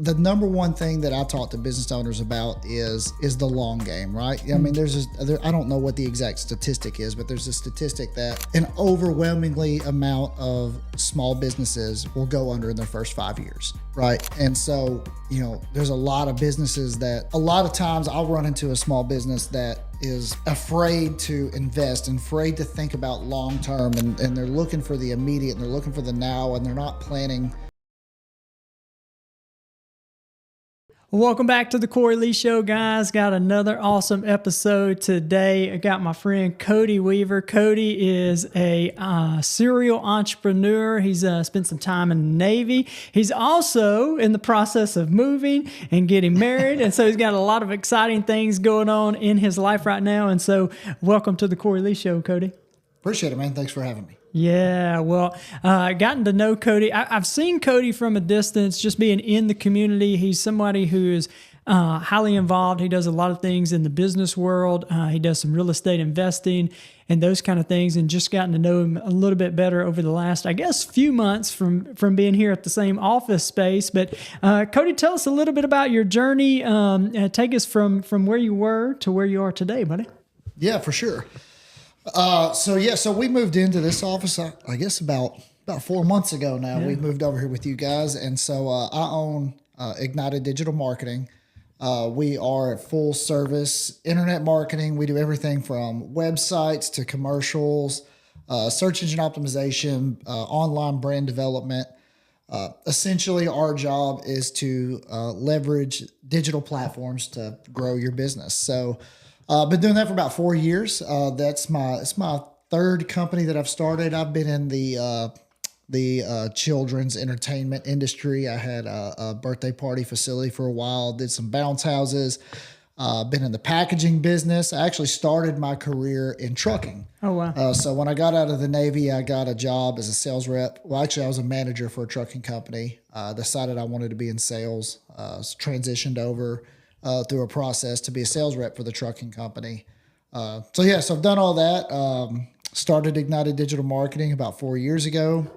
The number one thing that I talk to business owners about is the long game, right? I mean, I don't know what the exact statistic is, but there's a statistic that an overwhelmingly amount of small businesses will go under in their first 5 years, right? And so, there's a lot of businesses that a lot of times I'll run into a small business that is afraid to invest and afraid to think about long term, and they're looking for the immediate and they're looking for the now, and they're not planning. Welcome back to the Cory Lee Show, guys. Got another awesome episode today. I got my friend Cody Weaver. Cody is a serial entrepreneur. He's spent some time in the Navy. He's also in the process of moving and getting married. And so he's got a lot of exciting things going on in his life right now. And so welcome to the Cory Lee Show, Cody. Appreciate it, man. Thanks for having me. Yeah, well, gotten to know Cody. I've seen Cody from a distance, just being in the community. He's somebody who is highly involved. He does a lot of things in the business world. He does some real estate investing and those kind of things, and just gotten to know him a little bit better over the last, I guess, few months from being here at the same office space. But Cody, tell us a little bit about your journey. Take us from where you were to where you are today, buddy. Yeah, for sure. So we moved into this office, I guess about 4 months ago now. Yeah. We moved over here with you guys. And so I own Ignited Digital Marketing. We are full service internet marketing. We do everything from websites to commercials, search engine optimization, online brand development. Essentially, our job is to leverage digital platforms to grow your business. So I've been doing that for about 4 years. It's my third company that I've started. I've been in the children's entertainment industry. I had a birthday party facility for a while, did some bounce houses, been in the packaging business. I actually started my career in trucking. Oh, wow. So when I got out of the Navy, I got a job as a sales rep. Well, actually, I was a manager for a trucking company. Decided I wanted to be in sales, transitioned over through a process to be a sales rep for the trucking company. So I've done all that. Started Ignited Digital Marketing about 4 years ago.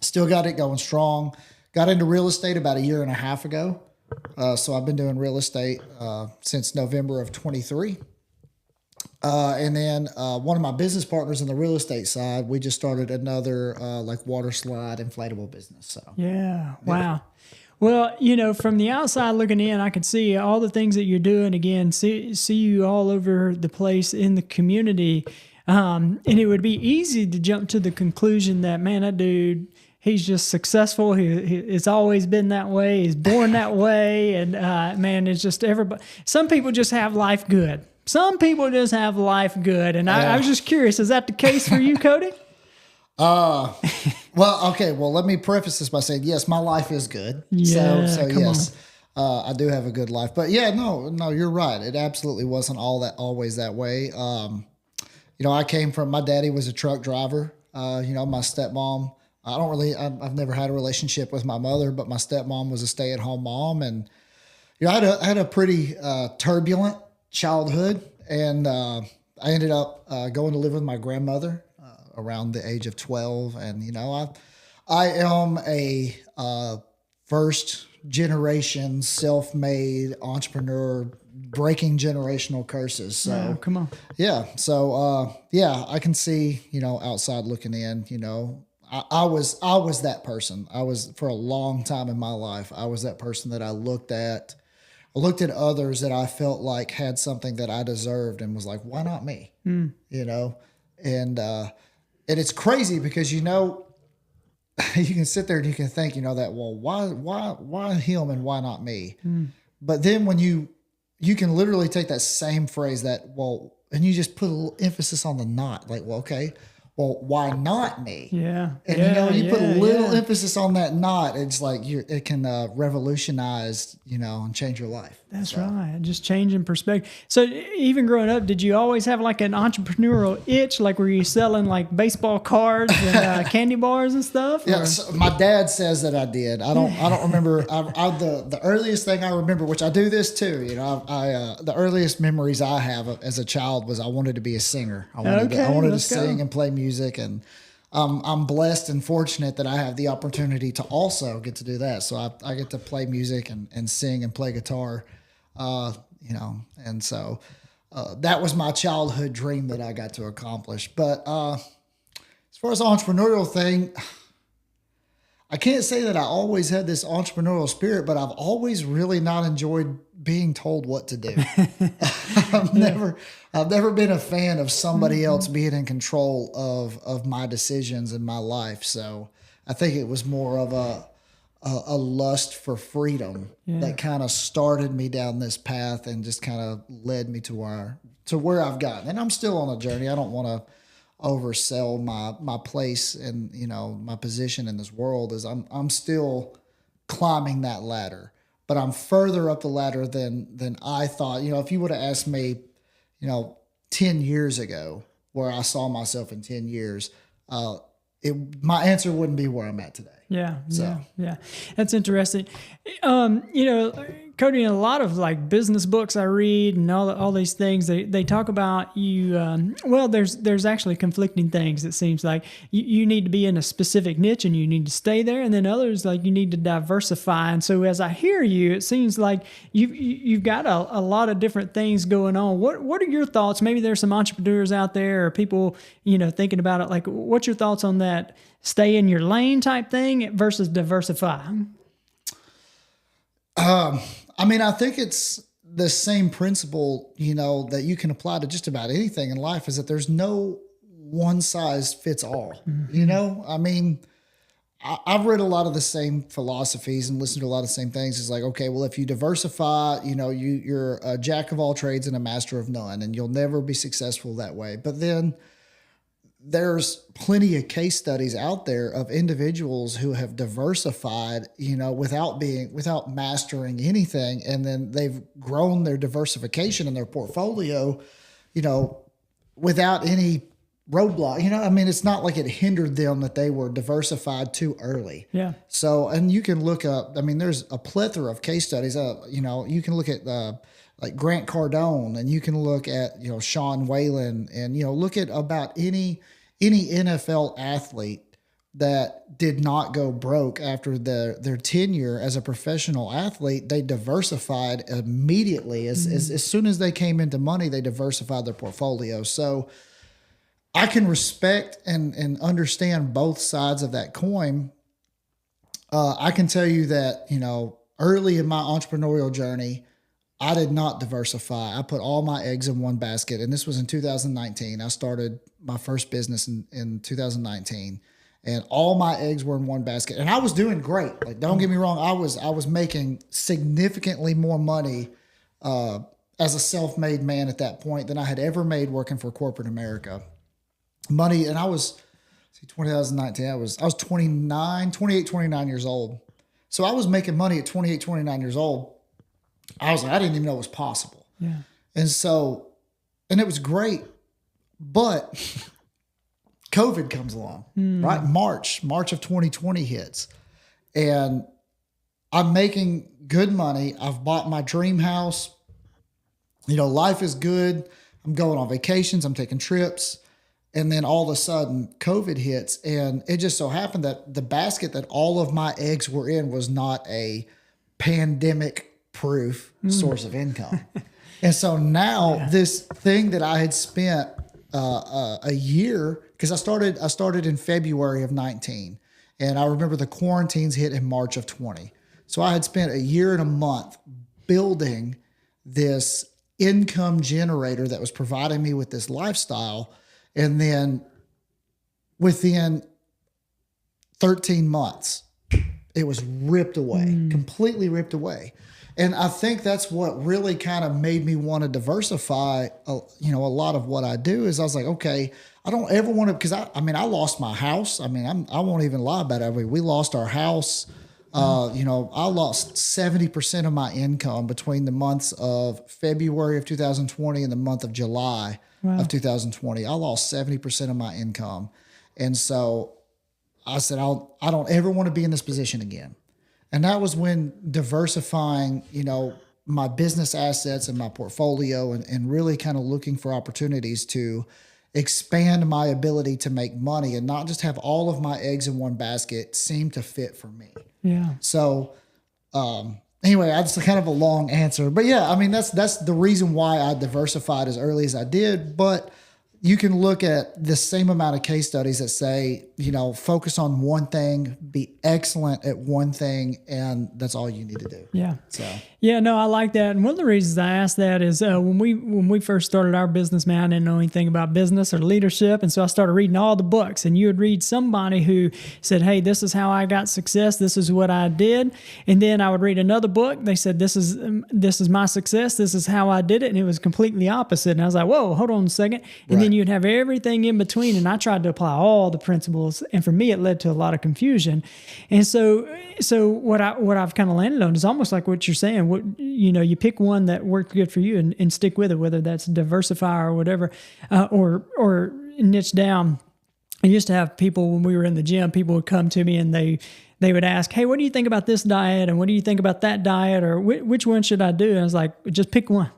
Still got it going strong. Got into real estate about a year and a half ago. So I've been doing real estate since November of 23. And then one of my business partners in the real estate side, we just started another water slide inflatable business. So yeah, wow. Well, from the outside looking in, I can see all the things that you're doing. Again, see you all over the place in the community. And it would be easy to jump to the conclusion that, man, that dude, he's just successful. It's always been that way. He's born that way. And man, it's just everybody. Some people just have life good. Some people just have life good. And I was just curious, is that the case for you, Cody? Well, let me preface this by saying, yes, my life is good. Yeah, so yes, I do have a good life, but yeah, no, you're right. It absolutely wasn't always that way. I came from, my daddy was a truck driver. My stepmom, I've never had a relationship with my mother, but my stepmom was a stay-at-home mom. And, I had a pretty, turbulent childhood, and, I ended up, going to live with my grandmother around the age of 12. And, I am a first generation self-made entrepreneur breaking generational curses. So come on. Yeah. So, I can see, outside looking in, I was that person. I was, for a long time in my life, I was that person that I looked at others that I felt like had something that I deserved and was like, why not me? And it's crazy because, you can sit there and you can think, that, well, why him and why not me? But then when you can literally take that same phrase and you just put a little emphasis on the not, like, well, okay, well, why not me? Yeah. And, you put a little emphasis on that not, it's like it can revolutionize, and change your life. That's right. Just changing perspective. So even growing up, did you always have like an entrepreneurial itch? Like were you selling like baseball cards and candy bars and stuff? Yeah, so my dad says that I did. I don't remember. The earliest thing I remember, which I do this too, the earliest memories I have as a child was I wanted to be a singer. I wanted to sing and play music. And I'm blessed and fortunate that I have the opportunity to also get to do that. So I get to play music and sing and play guitar, and so that was my childhood dream that I got to accomplish. But as far as the entrepreneurial thing, I can't say that I always had this entrepreneurial spirit, but I've always really not enjoyed being told what to do. I've never been a fan of somebody else being in control of my decisions in my life. So I think it was more of a lust for freedom that kind of started me down this path and just kind of led me to where I've gotten. And I'm still on a journey. I don't want to oversell my place and my position in this world. Is I'm still climbing that ladder, but I'm further up the ladder than I thought. If you would have asked me 10 years ago where I saw myself in 10 years, my answer wouldn't be where I'm at today. Yeah. That's interesting. Cody, in a lot of like business books I read and all these things, they talk about you. There's actually conflicting things. It seems like you need to be in a specific niche and you need to stay there, and then others like you need to diversify. And so as I hear you, it seems like you've got a lot of different things going on. What are your thoughts? Maybe there's some entrepreneurs out there or people thinking about it. Like, what's your thoughts on that? Stay in your lane type thing versus diversify. I think it's the same principle, that you can apply to just about anything in life, is that there's no one size fits all. Mm-hmm. I've read a lot of the same philosophies and listened to a lot of the same things. It's like, okay, well, if you diversify, you're a jack of all trades and a master of none, and you'll never be successful that way. But then there's plenty of case studies out there of individuals who have diversified, without mastering anything. And then they've grown their diversification in their portfolio, without any roadblock. It's not like it hindered them that they were diversified too early. Yeah. So, and you can look up, there's a plethora of case studies. You can look at like Grant Cardone, and you can look at, Sean Whalen, and, look at about any NFL athlete that did not go broke after their tenure as a professional athlete. They diversified immediately. As soon as they came into money, they diversified their portfolio. So I can respect and understand both sides of that coin. I can tell you that, early in my entrepreneurial journey, I did not diversify. I put all my eggs in one basket, and this was in 2019. I started my first business in 2019, and all my eggs were in one basket. And I was doing great. Like, don't get me wrong, I was making significantly more money as a self-made man at that point than I had ever made working for corporate America. Money, and I was 2019. I was 28, 29 years old. So I was making money at 28, 29 years old. I was like, I didn't even know it was possible. Yeah. And it was great, but COVID comes along, right? March of 2020 hits, and I'm making good money. I've bought my dream house. Life is good. I'm going on vacations. I'm taking trips. And then all of a sudden COVID hits, and it just so happened that the basket that all of my eggs were in was not a pandemic proof source of income. And so now this thing that I had spent a year, because I started in February of 19, and I remember the quarantines hit in March of 20. So I had spent a year and a month building this income generator that was providing me with this lifestyle. And then within 13 months, it was ripped away, completely ripped away. And I think that's what really kind of made me want to diversify, a lot of what I do. Is I was like, okay, I don't ever want to, because I lost my house. I won't even lie about it. We lost our house. I lost 70% of my income between the months of February of 2020 and the month of July of 2020. I lost 70% of my income. And so I said, I don't ever want to be in this position again. And that was when diversifying, my business assets and my portfolio, and really kind of looking for opportunities to expand my ability to make money and not just have all of my eggs in one basket seem to fit for me. Yeah. So, anyway, that's kind of a long answer, but yeah, I mean, that's the reason why I diversified as early as I did. But you can look at the same amount of case studies that say, focus on one thing, be excellent at one thing, and that's all you need to do. Yeah. So. Yeah, no, I like that. And one of the reasons I asked that is when we first started our business, man, I didn't know anything about business or leadership. And so I started reading all the books, and you would read somebody who said, hey, this is how I got success. This is what I did. And then I would read another book. They said, this is my success. This is how I did it. And it was completely opposite. And I was like, whoa, hold on a second. And then you'd have everything in between. And I tried to apply all the principles. And for me, it led to a lot of confusion. And so what I've kind of landed on is almost like what you're saying. You pick one that worked good for you and stick with it, whether that's diversify or whatever, or niche down. I used to have people when we were in the gym, people would come to me and they would ask, hey, what do you think about this diet? And what do you think about that diet? Or which one should I do? And I was like, just pick one.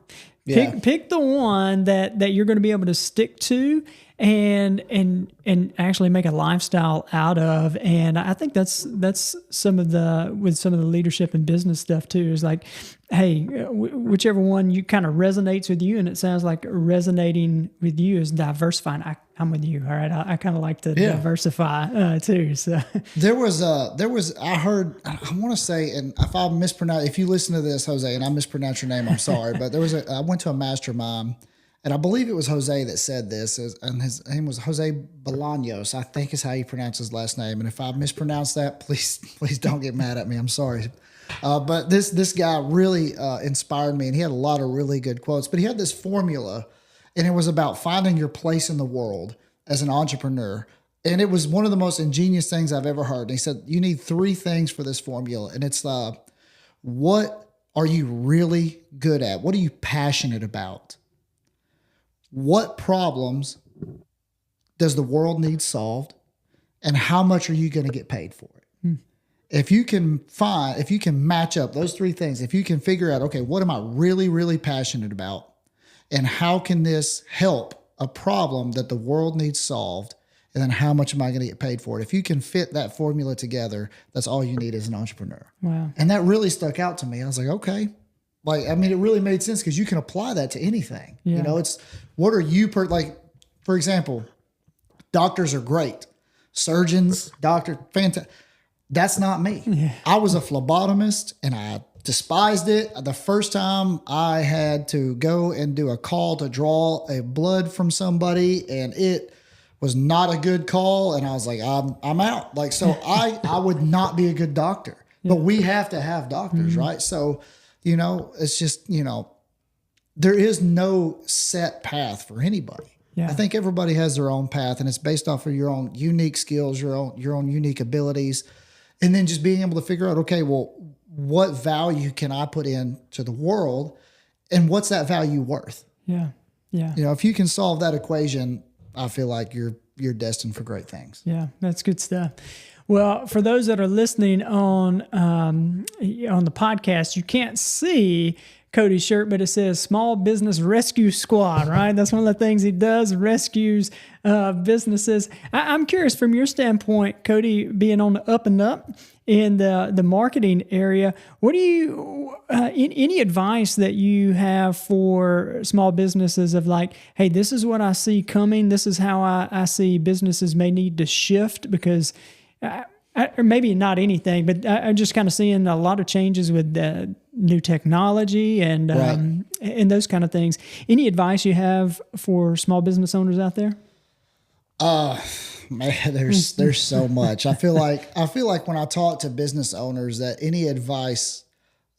Yeah. Pick the one that you're going to be able to stick to and actually make a lifestyle out of. And I think that's some of the leadership and business stuff too, is like, hey, whichever one you kind of resonates with you, and it sounds like resonating with you is diversifying. I'm with you. All right. I kind of like to diversify too. So there was I heard, I want to say, and if you listen to this, Jose, and I mispronounce your name, I'm sorry, but I went to a mastermind, and I believe it was Jose that said this, and his name was Jose Bolaños, I think is how you pronounce his last name. And if I mispronounce that, please don't get mad at me. I'm sorry. But this guy really inspired me, and he had a lot of really good quotes. But he had this formula, and it was about finding your place in the world as an entrepreneur. And it was one of the most ingenious things I've ever heard. And he said, you need 3 things for this formula. And it's what are you really good at? What are you passionate about? What problems does the world need solved? And how much are you going to get paid for it? If you can match up those 3 things, if you can figure out, okay, what am I really, really passionate about? And how can this help a problem that the world needs solved? And then how much am I going to get paid for it? If you can fit that formula together, that's all you need as an entrepreneur. Wow. And that really stuck out to me. I was like, okay. It really made sense because you can apply that to anything. Yeah. It's what are you for example, doctors are great. Surgeons, fantastic. That's not me. Yeah. I was a phlebotomist and I despised it. The first time I had to go and do a call to draw a blood from somebody, and it was not a good call. And I was like, I'm out. I would not be a good doctor, but we have to have doctors, right? So, it's just, there is no set path for anybody. Yeah. I think everybody has their own path, and it's based off of your own unique skills, your own unique abilities. And then just being able to figure out, okay, well, what value can I put into the world, and what's that value worth? Yeah. Yeah. If you can solve that equation, I feel like you're destined for great things. Yeah, that's good stuff. Well, for those that are listening on the podcast, you can't see Cody's shirt, but it says Small Business Rescue Squad, right? That's one of the things he does, rescues businesses. I'm curious, from your standpoint, Cody, being on the up and up in the marketing area, what do you, any advice that you have for small businesses of like, hey, this is what I see coming. This is how I see businesses may need to shift, because or maybe not anything, but I'm just kind of seeing a lot of changes with new technology and those kind of things. Any advice you have for small business owners out there? Man, there's so much. I feel like when I talk to business owners, that any advice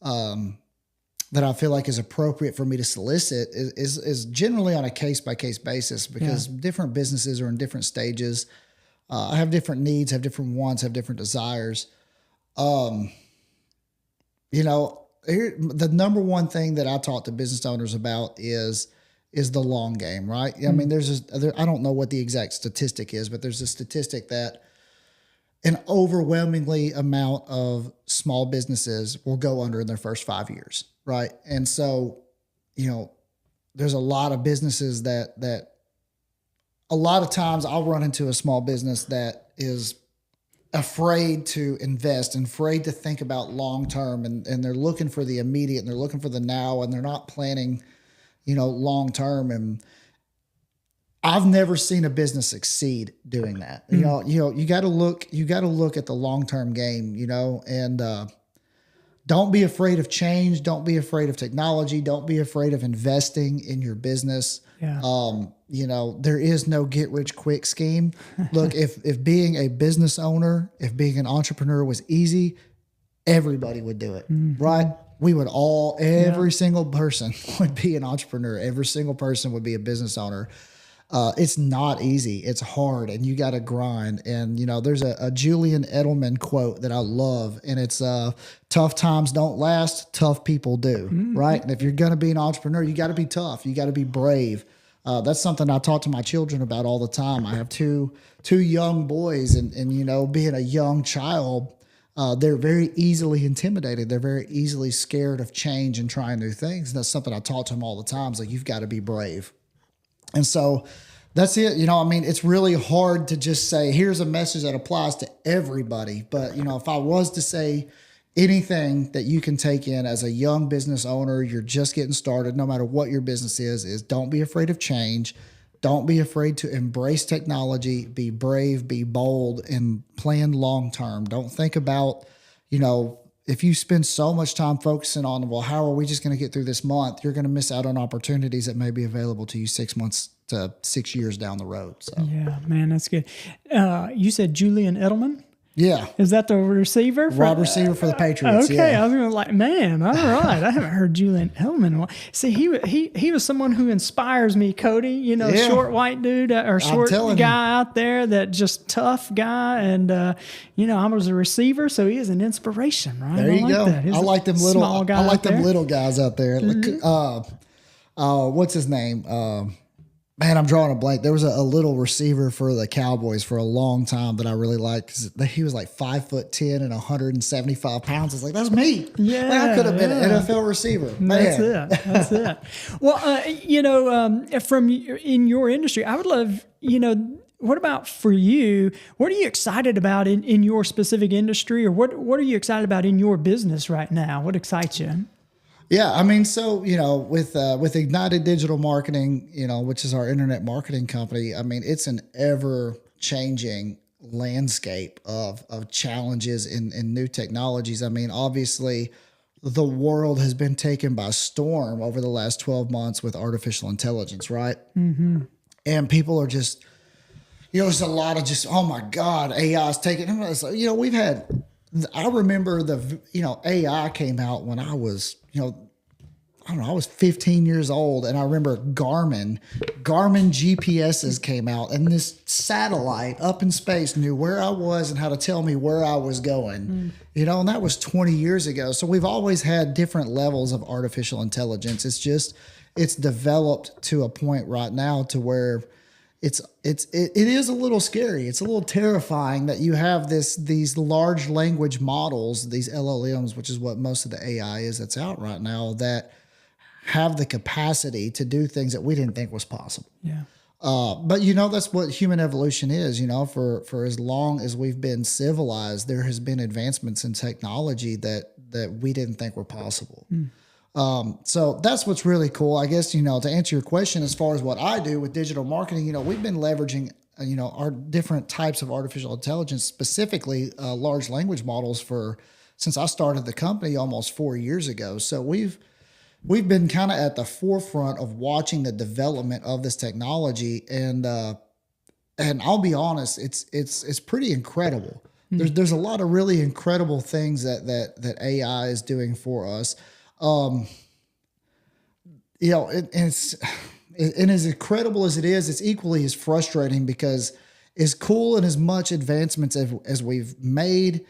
that I feel like is appropriate for me to solicit is generally on a case by case basis, because different businesses are in different stages. I have different needs, have different wants, have different desires. The number one thing that I talk to business owners about is the long game, right? I mean, I don't know what the exact statistic is, but there's a statistic that an overwhelmingly amount of small businesses will go under in their first 5 years, right? And so, there's a lot of businesses that a lot of times I'll run into a small business that is afraid to invest and afraid to think about long term, and they're looking for the immediate and they're looking for the now, and they're not planning, long term. And I've never seen a business succeed doing that. You got to look at the long term game, and don't be afraid of change. Don't be afraid of technology. Don't be afraid of investing in your business. Yeah. There is no get rich quick scheme. Look, if being a business owner, if being an entrepreneur was easy, everybody would do it, right? We would every single person would be an entrepreneur. Every single person would be a business owner. It's not easy. It's hard, and you got to grind. And, there's a Julian Edelman quote that I love, and it's tough times don't last, tough people do, right? And if you're going to be an entrepreneur, you got to be tough. You got to be brave. That's something I talk to my children about all the time. I have two young boys, and being a young child, they're very easily intimidated. They're very easily scared of change and trying new things. And that's something I talk to them all the time. It's like, you've got to be brave. And so that's it. It's really hard to just say, here's a message that applies to everybody. But, if I was to say anything that you can take in as a young business owner, you're just getting started, no matter what your business is don't be afraid of change. Don't be afraid to embrace technology, be brave, be bold, and plan long-term. Don't think about, if you spend so much time focusing on, well, how are we just going to get through this month? You're going to miss out on opportunities that may be available to you 6 months to 6 years down the road. So yeah, man, that's good. You said Julian Edelman? Yeah. Is that the receiver? Wide receiver for the Patriots. Okay, yeah. I was going to man, all right. I haven't heard Julian Edelman. See, he was someone who inspires me, Cody. Short white dude or short guy out there, that just tough guy. And, I was a receiver, so he is an inspiration, right? There you go. I like them little small guy. I like them little guys out there. What's his name? Man, I'm drawing a blank. There was a little receiver for the Cowboys for a long time that I really liked, because he was like 5'10" and 175 pounds. It's like, that's me. Yeah, I could have been an NFL receiver. Man. That's it. Well, from in your industry, I would love, what about for you? What are you excited about in your specific industry, or what are you excited about in your business right now? What excites you? Yeah, with Ignited Digital Marketing, which is our internet marketing company, it's an ever-changing landscape of challenges in new technologies. Obviously, the world has been taken by storm over the last 12 months with artificial intelligence, right? Mm-hmm. And people are just, there's a lot of just, oh my God, AI is taking, we've had, I remember AI came out when I was, I was 15 years old, and I remember Garmin GPSs came out, and this satellite up in space knew where I was and how to tell me where I was going, and that was 20 years ago. So we've always had different levels of artificial intelligence. It's developed to a point right now to where it is a little scary. It's a little terrifying that you have these large language models, these LLMs, which is what most of the AI is that's out right now, that have the capacity to do things that we didn't think was possible. Yeah. But that's what human evolution is. For as long as we've been civilized, there has been advancements in technology that we didn't think were possible. So that's what's really cool. I guess, to answer your question, as far as what I do with digital marketing, we've been leveraging, our different types of artificial intelligence, specifically large language models, since I started the company almost 4 years ago. So we've been kind of at the forefront of watching the development of this technology. And I'll be honest, it's pretty incredible. There's a lot of really incredible things that AI is doing for us. And as incredible as it is, it's equally as frustrating, because as cool and as much advancements as we've made,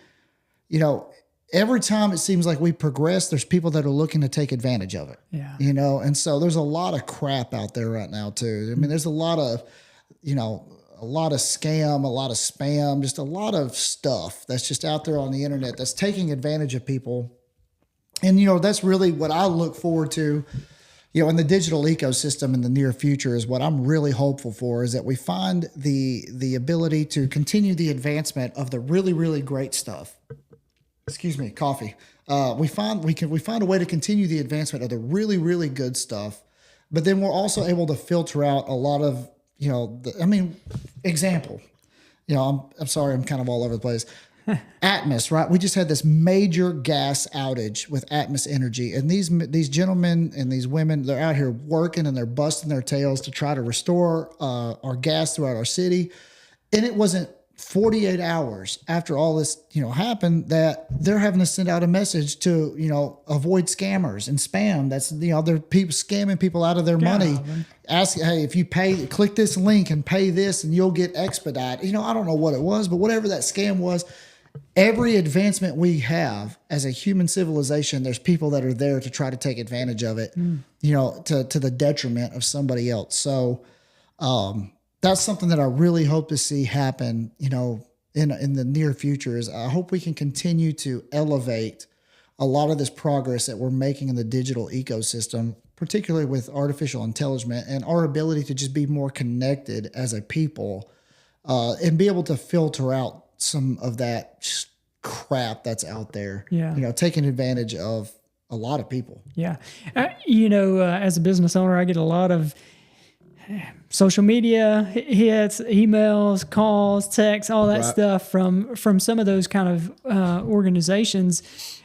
every time it seems like we progress, there's people that are looking to take advantage of it. Yeah. And so there's a lot of crap out there right now too. There's a lot of scam, a lot of spam, just a lot of stuff that's just out there on the internet that's taking advantage of people. And, that's really what I look forward to, in the digital ecosystem in the near future is what I'm really hopeful for, is that we find the ability to continue the advancement of the really, really great stuff. Excuse me, coffee. We find a way to continue the advancement of the really, really good stuff, but then we're also able to filter out a lot of, example. I'm sorry, I'm kind of all over the place. Atmos, right? We just had this major gas outage with Atmos Energy, and these gentlemen and these women, they're out here working and they're busting their tails to try to restore our gas throughout our city. And it wasn't 48 hours after all this, happened, that they're having to send out a message to, avoid scammers and spam. That's, they're people scamming people out of their money. Ask, hey, if you click this link and pay this and you'll get expedite. I don't know what it was, but whatever that scam was, every advancement we have as a human civilization, there's people that are there to try to take advantage of it, to the detriment of somebody else. So, that's something that I really hope to see happen, in the near future. Is I hope we can continue to elevate a lot of this progress that we're making in the digital ecosystem, particularly with artificial intelligence and our ability to just be more connected as a people, and be able to filter out some of that crap that's out there. Yeah. Taking advantage of a lot of people. Yeah. As a business owner, I get a lot of social media hits, emails, calls, texts, all that stuff from some of those kind of organizations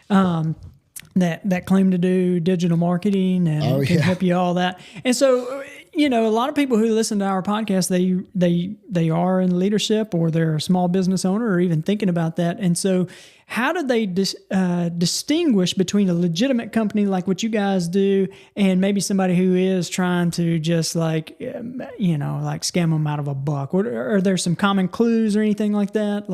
that claim to do digital marketing and can help you all that. And so, a lot of people who listen to our podcast, they are in leadership, or they're a small business owner, or even thinking about that. And so, how do they distinguish between a legitimate company like what you guys do and maybe somebody who is trying to just like scam them out of a buck? Or are there some common clues or anything like that?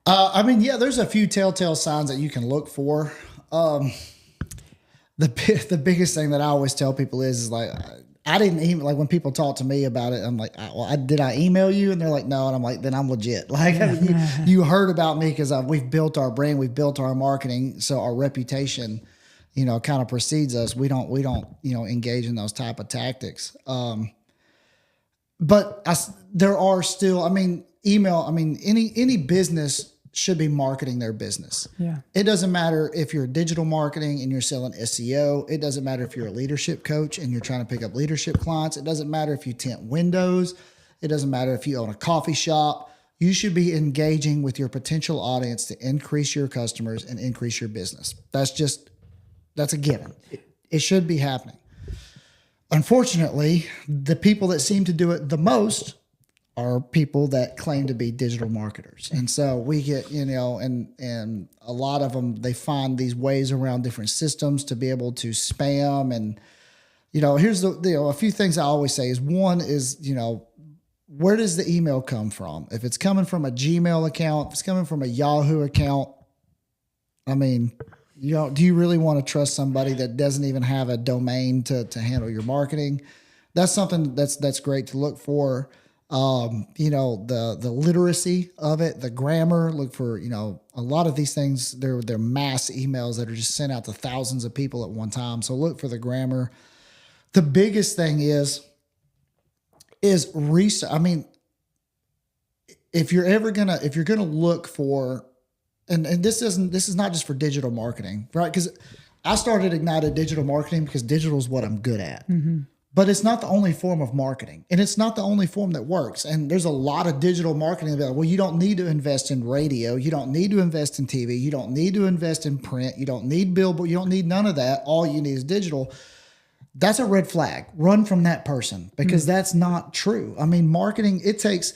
There's a few telltale signs that you can look for. The biggest thing that I always tell people is like, I didn't even, like, when people talk to me about it, I'm like, did I email you? And they're like, no. And I'm like, then I'm legit. Like, you heard about me because we've built our brand, we've built our marketing. So our reputation, kind of precedes us. We don't, engage in those type of tactics. But there are still, any business should be marketing their business. Yeah. It doesn't matter if you're digital marketing and you're selling SEO. It doesn't matter if you're a leadership coach and you're trying to pick up leadership clients. It doesn't matter if you tint windows. It doesn't matter if you own a coffee shop. You should be engaging with your potential audience to increase your customers and increase your business. That's a given. It should be happening. Unfortunately, the people that seem to do it the most are people that claim to be digital marketers. And so we get, and a lot of them, they find these ways around different systems to be able to spam. And, here's a few things I always say is, one is, where does the email come from? If it's coming from a Gmail account, if it's coming from a Yahoo account, do you really want to trust somebody that doesn't even have a domain to handle your marketing? That's something that's great to look for. The literacy of it, the grammar, look for, a lot of these things, they're mass emails that are just sent out to thousands of people at one time. So look for the grammar. The biggest thing is research. If you're going to look for, and this is not just for digital marketing, right? Because I started Ignited Digital Marketing because digital is what I'm good at. Mm-hmm. But it's not the only form of marketing, and it's not the only form that works. And there's a lot of digital marketing about, well, you don't need to invest in radio. You don't need to invest in TV. You don't need to invest in print. You don't need billboard. You don't need none of that. All you need is digital. That's a red flag. Run from that person, because that's not true. Marketing, it takes,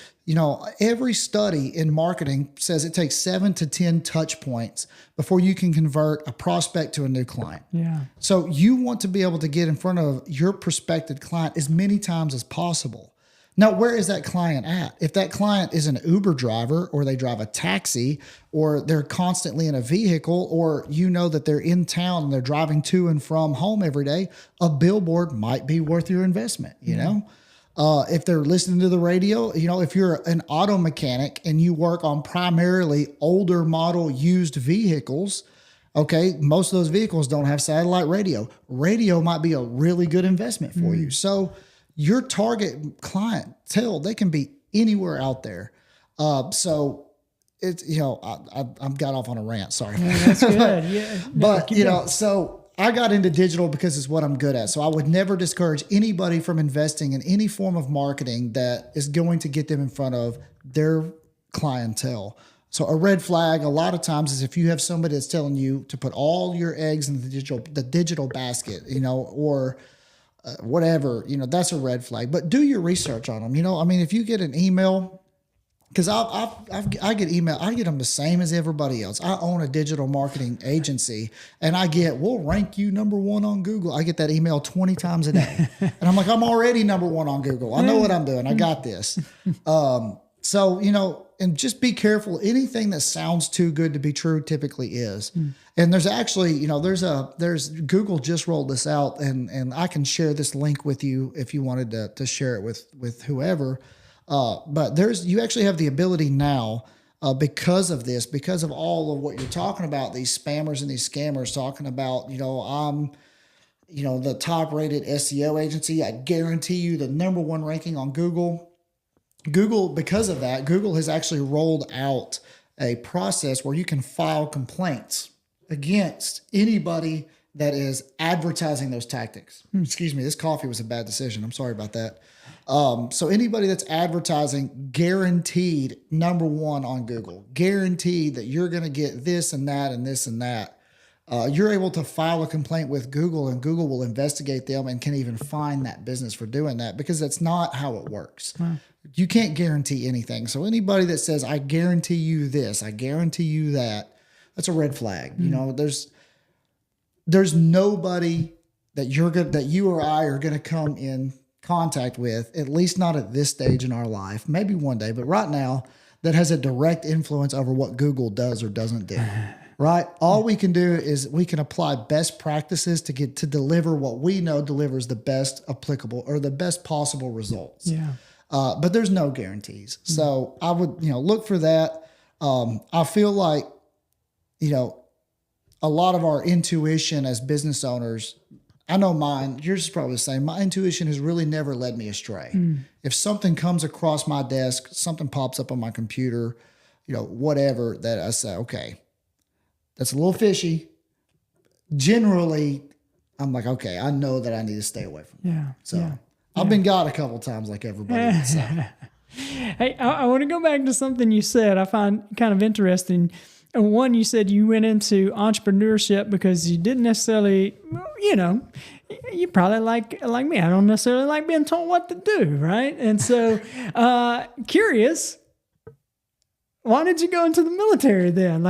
every study in marketing says it takes 7 to 10 touch points before you can convert a prospect to a new client. Yeah. So you want to be able to get in front of your prospective client as many times as possible. Now, where is that client at? If that client is an Uber driver, or they drive a taxi, or they're constantly in a vehicle, or that they're in town and they're driving to and from home every day, a billboard might be worth your investment, if they're listening to the radio, if you're an auto mechanic and you work on primarily older model used vehicles, Okay, most of those vehicles don't have satellite radio. Radio might be a really good investment for you. So your target clientele, they can be anywhere out there. So it's, I'm got off on a rant. Sorry. Yeah, that's good. Yeah. But, so I got into digital because it's what I'm good at. So I would never discourage anybody from investing in any form of marketing that is going to get them in front of their clientele. So a red flag a lot of times is if you have somebody that's telling you to put all your eggs in the digital basket, or whatever, that's a red flag. But do your research on them. If you get an email, because I get email, I get them the same as everybody else. I own a digital marketing agency, and we'll rank you number one on Google. I get that email 20 times a day, and I'm like, I'm already number one on Google. I know what I'm doing. I got this. So, and just be careful. Anything that sounds too good to be true typically is. And there's actually, there's Google just rolled this out, and I can share this link with you if you wanted to share it with whoever. But you actually have the ability now, because of this, because of all of what you're talking about, these spammers and these scammers talking about, I'm, the top rated SEO agency. I guarantee you the number one ranking on Google. Because of that, Google has actually rolled out a process where you can file complaints against anybody that is advertising those tactics. Excuse me, this coffee was a bad decision. I'm sorry about that. So anybody that's advertising, guaranteed number one on Google, guaranteed that you're going to get this and that and this and that. You're able to file a complaint with Google, and Google will investigate them and can even fine that business for doing that, because that's not how it works. Wow. You can't guarantee anything. So anybody that says, I guarantee you this, I guarantee you that, that's a red flag. There's nobody that you or I are going to come in contact with, at least not at this stage in our life, maybe one day, but right now, that has a direct influence over what Google does or doesn't do. Right? All we can do is we can apply best practices to deliver what we know delivers the best applicable or the best possible results. Yeah. But there's no guarantees. So I would, look for that. I feel like, a lot of our intuition as business owners, I know mine, yours is probably the same. My intuition has really never led me astray. If something comes across my desk, something pops up on my computer, whatever, that I say, okay, that's a little fishy. Generally, I'm like, okay, I know that I need to stay away from it. Yeah. So yeah. I've been got a couple of times like everybody else. So. Hey, I want to go back to something you said I find kind of interesting. One, you said you went into entrepreneurship because you didn't necessarily, you probably like me. I don't necessarily like being told what to do, right? And so, curious, why did you go into the military then?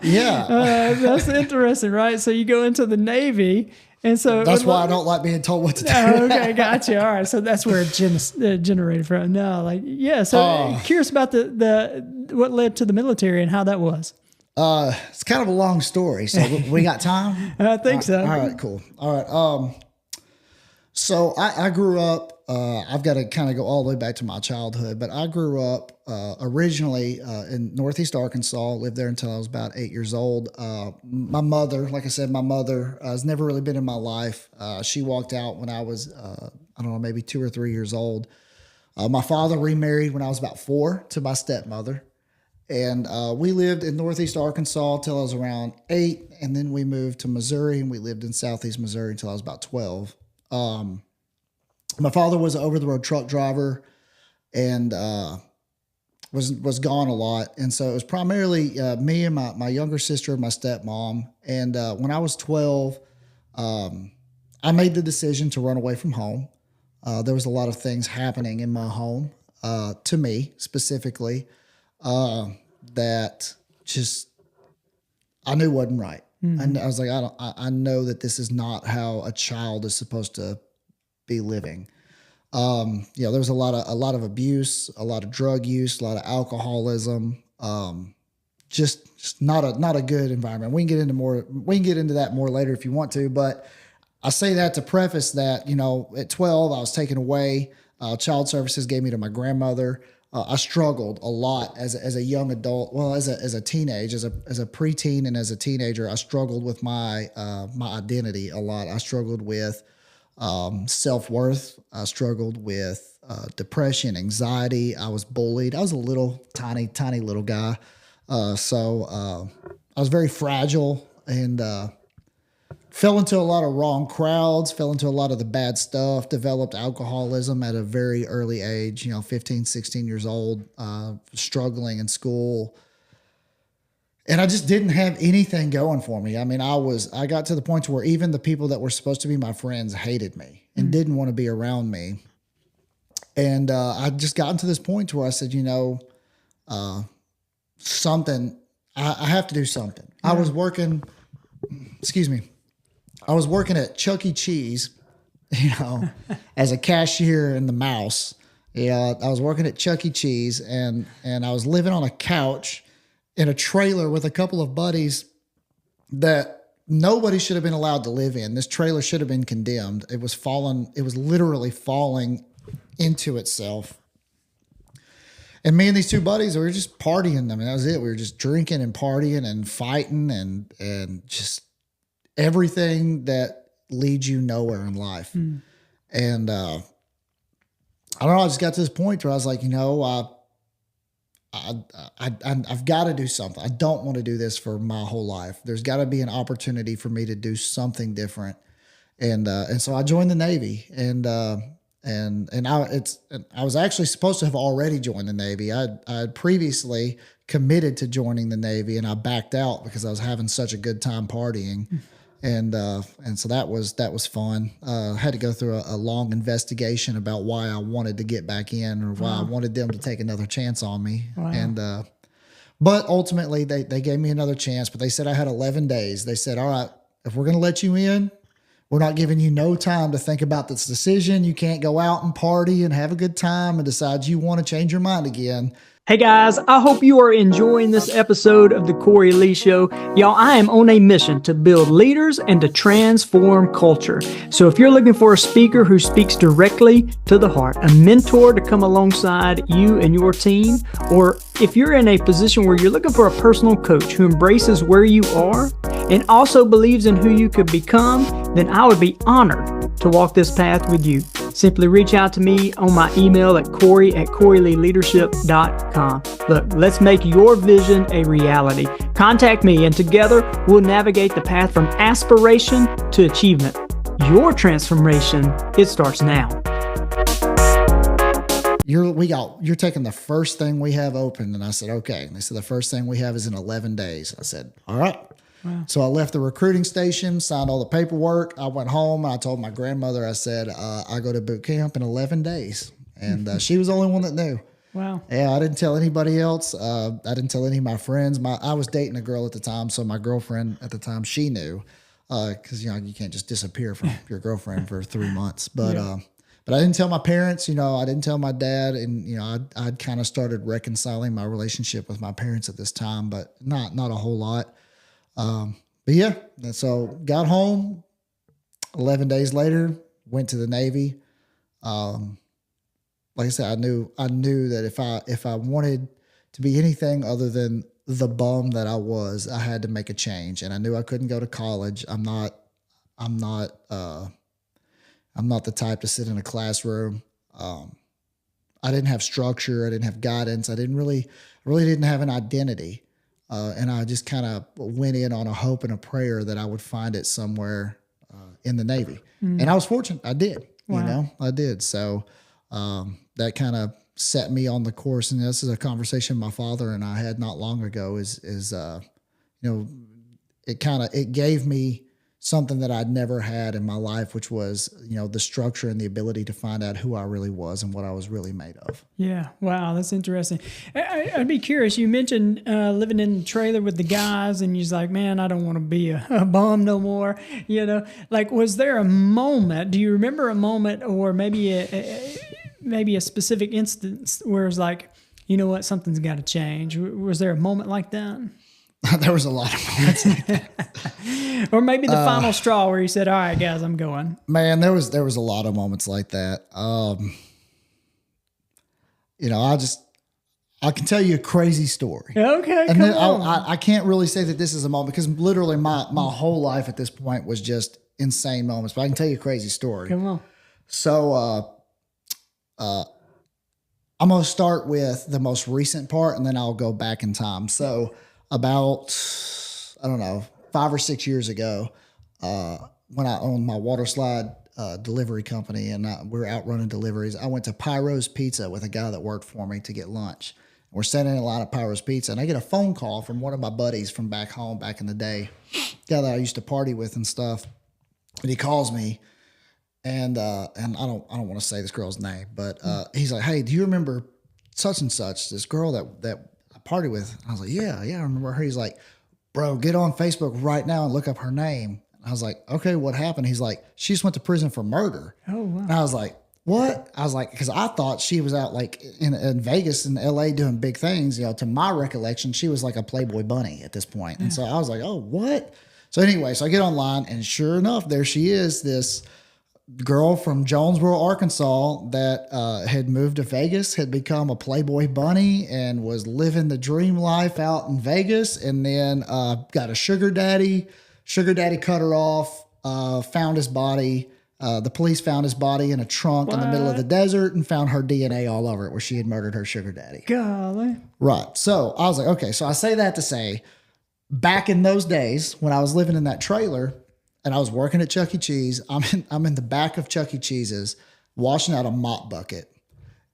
Yeah, that's interesting, right? So you go into the Navy. And so that's why I don't like being told what to do. Okay, gotcha. All right, so that's where it generated from. No, So curious about the what led to the military and how that was. It's kind of a long story. So we got time. I think so. All right, cool. All right. So I grew up. I've got to kind of go all the way back to my childhood, but I grew up originally in Northeast Arkansas. Lived there until I was about 8 years old. My mother, like I said, has never really been in my life. She walked out when I was, maybe 2 or 3 years old. My father remarried when I was about 4 to my stepmother. And we lived in Northeast Arkansas till I was around 8. And then we moved to Missouri, and we lived in Southeast Missouri until I was about 12. My father was an over-the-road truck driver and was gone a lot. And so it was primarily me and my younger sister and my stepmom. And when I was 12, I made the decision to run away from home. There was a lot of things happening in my home, to me specifically, that just I knew wasn't right. And I was like, I know that this is not how a child is supposed to be living. There was a lot of abuse, a lot of drug use, a lot of alcoholism. Just not a good environment. We can get into that more later if you want to, but I say that to preface that, at 12 I was taken away. Child services gave me to my grandmother. I struggled a lot as a young adult. Well, as a teenage, as a preteen and as a teenager, I struggled with my identity a lot. I struggled with self-worth. I struggled with depression, anxiety. I was bullied. I was a little tiny little guy. So I was very fragile and fell into a lot of wrong crowds, fell into a lot of the bad stuff, developed alcoholism at a very early age, 15, 16 years old, struggling in school. And I just didn't have anything going for me. I mean, I got to the point where even the people that were supposed to be my friends hated me and didn't want to be around me. And I just gotten to this point where I said, something, I have to do something. Yeah. I was working at Chuck E. Cheese, as a cashier in the Mouse. Yeah, I was working at Chuck E. Cheese and I was living on a couch in a trailer with a couple of buddies that nobody should have been allowed to live in. This trailer should have been condemned. It was literally falling into itself. And me and these two buddies, we were just partying. I mean, that was it. We were just drinking and partying and fighting and just everything that leads you nowhere in life. And I don't know, I just got to this point where I was like, I've got to do something. I don't want to do this for my whole life. There's got to be an opportunity for me to do something different. And so I joined the Navy and I was actually supposed to have already joined the Navy. I had previously committed to joining the Navy and I backed out because I was having such a good time partying. And so that was fun. I had to go through a long investigation about why I wanted to get back in or why I wanted them to take another chance on me. Wow. And but ultimately they gave me another chance, but they said I had 11 days. They said, all right, if we're going to let you in, we're not giving you no time to think about this decision. You can't go out and party and have a good time and decide you want to change your mind again. Hey guys, I hope you are enjoying this episode of the Cory Lee Show. Y'all, I am on a mission to build leaders and to transform culture. So if you're looking for a speaker who speaks directly to the heart, a mentor to come alongside you and your team, or if you're in a position where you're looking for a personal coach who embraces where you are and also believes in who you could become, then I would be honored to walk this path with you. Simply reach out to me on my email at Cory@CoryLeeLeadership.com. Look, let's make your vision a reality. Contact me and together we'll navigate the path from aspiration to achievement. Your transformation, it starts now. You're taking the first thing we have open. And I said, okay. And they said, the first thing we have is in 11 days. I said, all right. Wow. So I left the recruiting station, signed all the paperwork. I went home. I told my grandmother, I said, I go to boot camp in 11 days. And she was the only one that knew. Wow. Yeah, I didn't tell anybody else. I didn't tell any of my friends. I was dating a girl at the time. So my girlfriend at the time, she knew. Because, you can't just disappear from your girlfriend for 3 months. But yeah. But I didn't tell my parents, I didn't tell my dad. And, I'd kind of started reconciling my relationship with my parents at this time, but not a whole lot. But yeah, and so got home 11 days later, went to the Navy. Like I said, I knew that if I wanted to be anything other than the bum that I was, I had to make a change. And I knew I couldn't go to college. I'm not the type to sit in a classroom. I didn't have structure. I didn't have guidance. I really didn't have an identity. And I just kind of went in on a hope and a prayer that I would find it somewhere in the Navy. And I was fortunate. I did. Wow. I did. So that kind of set me on the course. And this is a conversation my father and I had not long ago it gave me something that I'd never had in my life, which was, the structure and the ability to find out who I really was and what I was really made of. Yeah. Wow. That's interesting. I'd be curious. You mentioned living in the trailer with the guys and you're like, man, I don't want to be a bum no more. Was there a moment, do you remember a moment or maybe a specific instance where it's like, you know what, something's got to change? Was there a moment like that? There was a lot of moments like that. Or maybe the final straw where you said, all right, guys, I'm going. Man, there was a lot of moments like that. I can tell you a crazy story. Okay, And come then on. I can't really say that this is a moment because literally my whole life at this point was just insane moments. But I can tell you a crazy story. Come on. So I'm going to start with the most recent part, and then I'll go back in time. So about, I don't know, 5 or 6 years ago, when I owned my water slide delivery company and we were out running deliveries, I went to Pyro's Pizza with a guy that worked for me to get lunch. We're standing in line at Pyro's Pizza, and I get a phone call from one of my buddies from back home back in the day, guy that I used to party with and stuff. And he calls me, and I don't want to say this girl's name, but he's like, "Hey, do you remember such and such, this girl that I party with?" And I was like, "Yeah, I remember her." He's like, "Bro, get on Facebook right now and look up her name." And I was like, "Okay, what happened?" He's like, "She just went to prison for murder." Oh, wow. And I was like, "What?" I was like, because I thought she was out like in Vegas and LA doing big things. You know, to my recollection, she was like a Playboy bunny at this point. And so I was like, "Oh, what?" So anyway, so I get online, and sure enough, there she is, this girl from Jonesboro, Arkansas that had moved to Vegas, had become a Playboy bunny and was living the dream life out in Vegas, and then got a sugar daddy. Sugar daddy cut her off, found his body. The police found his body in a trunk in the middle of the desert and found her DNA all over it where she had murdered her sugar daddy. Golly. Right. So I was like, okay, so I say that to say, back in those days when I was living in that trailer and I was working at Chuck E. Cheese, I'm in the back of Chuck E. Cheese's washing out a mop bucket.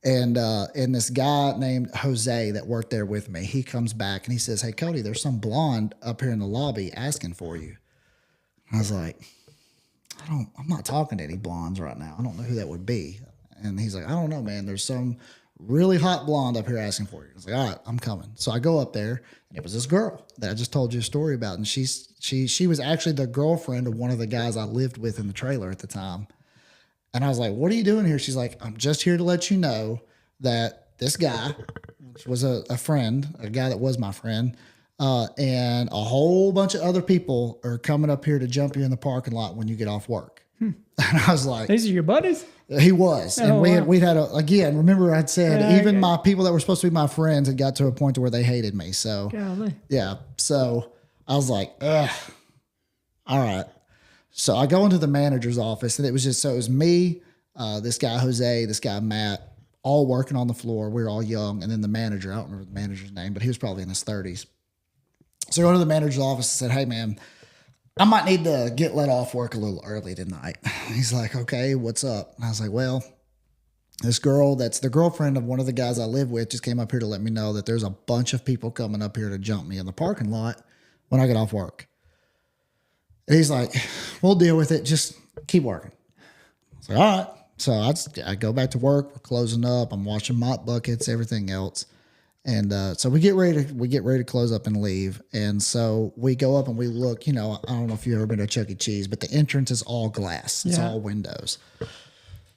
And this guy named Jose that worked there with me, he comes back and he says, "Hey, Cody, there's some blonde up here in the lobby asking for you." I was like, I'm not talking to any blondes right now. I don't know who that would be. And he's like, "I don't know, man. There's some really hot blonde up here asking for you." I was like, "All right, I'm coming." So I go up there, and it was this girl that I just told you a story about. And she was actually the girlfriend of one of the guys I lived with in the trailer at the time. And I was like, "What are you doing here?" She's like, "I'm just here to let you know that this guy," which was a friend, a guy that was my friend, and a whole bunch of other people are coming up here to jump you in the parking lot when you get off work. And I was like, These are your buddies? he was. And Oh, we'd wow. had again, remember I'd said Yeah, even okay. my people that were supposed to be my friends had got to a point to where they hated me. So Golly. yeah. So I was like, ugh, all right. So I go into the manager's office, and it was me, this guy Jose, this guy Matt, all working on the floor. We were all young. And then the manager, I don't remember the manager's name, but he was probably in his 30s. So I go to the manager's office and said, "Hey, man, I might need to get let off work a little early tonight." He's like, "Okay, what's up?" And I was like, "Well, this girl that's the girlfriend of one of the guys I live with just came up here to let me know that there's a bunch of people coming up here to jump me in the parking lot when I get off work." And he's like, "We'll deal with it. Just keep working." I was like, "All right." So I go back to work. We're closing up. I'm washing mop buckets, everything else. And so we get ready to close up and leave. And so we go up and we look, I don't know if you've ever been to Chuck E. Cheese, but the entrance is all glass. It's all windows.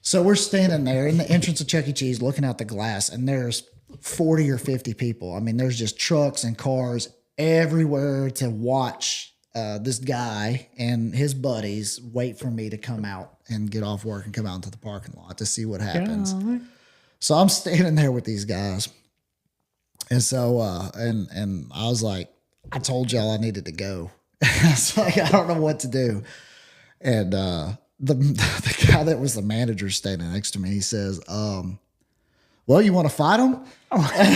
So we're standing there in the entrance of Chuck E. Cheese looking out the glass, and there's 40 or 50 people. I mean, there's just trucks and cars everywhere to watch this guy and his buddies wait for me to come out and get off work and come out into the parking lot to see what happens. Golly. So I'm standing there with these guys. And so, and I was like, I told y'all I needed to go. I was like, I don't know what to do. And the guy that was the manager standing next to me, he says, "Well, you want to fight him?" Oh. And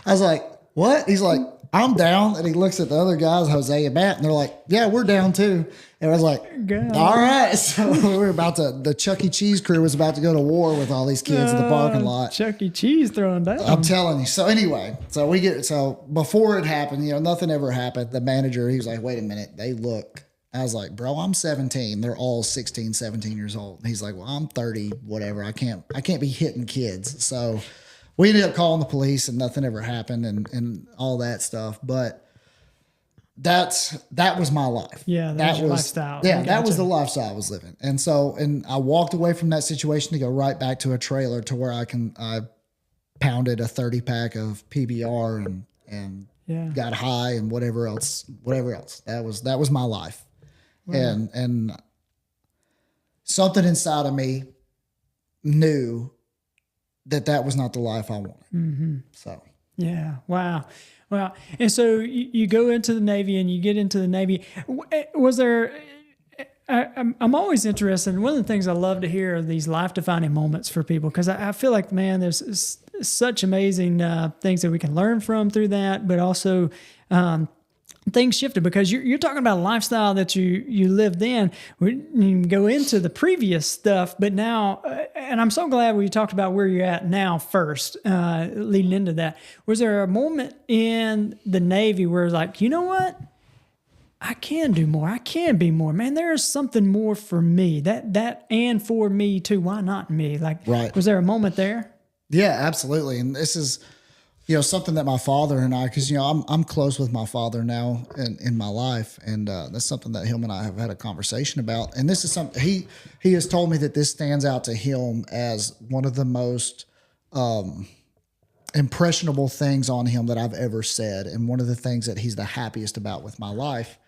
I was like, "What?" He's like, "I'm down." And he looks at the other guys, Jose and Matt, and they're like, "Yeah, we're down too." And I was like, God. "All right." So we were the Chuck E. Cheese crew was about to go to war with all these kids in the parking lot. Chuck E. Cheese throwing down. I'm telling you. So anyway, so before it happened, nothing ever happened. The manager, he was like, "Wait a minute." They look. I was like, "Bro, I'm 17. They're all 16, 17 years old." And he's like, "Well, I'm 30, whatever. I can't be hitting kids." So we ended up calling the police, and nothing ever happened and all that stuff. But that was my life. Yeah, that was your lifestyle. Yeah, I that was gotcha. the lifestyle I was living. And I walked away from that situation to go right back to a trailer to where I pounded a 30-pack of PBR and Yeah. got high and whatever else. That was my life. Wow. And something inside of me knew that was not the life I wanted. Mm-hmm. So. Yeah. Wow. Wow. And so you go into the Navy and you get into the Navy. Was there, I'm always interested. And one of the things I love to hear are these life-defining moments for people, because I feel like, man, there's such amazing things that we can learn from through that, but also things shifted, because you're talking about a lifestyle that you lived in. We can go into the previous stuff, but now, and I'm so glad we talked about where you're at now first, leading into that. Was there a moment in the Navy where it's like, you know what? I can do more. I can be more. Man, there is something more for me. That and for me too. Why not me? Like, right. Was there a moment there? Yeah, absolutely. And this is, something that my father and I, because, I'm close with my father now in my life. And that's something that him and I have had a conversation about. And this is something he has told me that this stands out to him as one of the most impressionable things on him that I've ever said. And one of the things that he's the happiest about with my life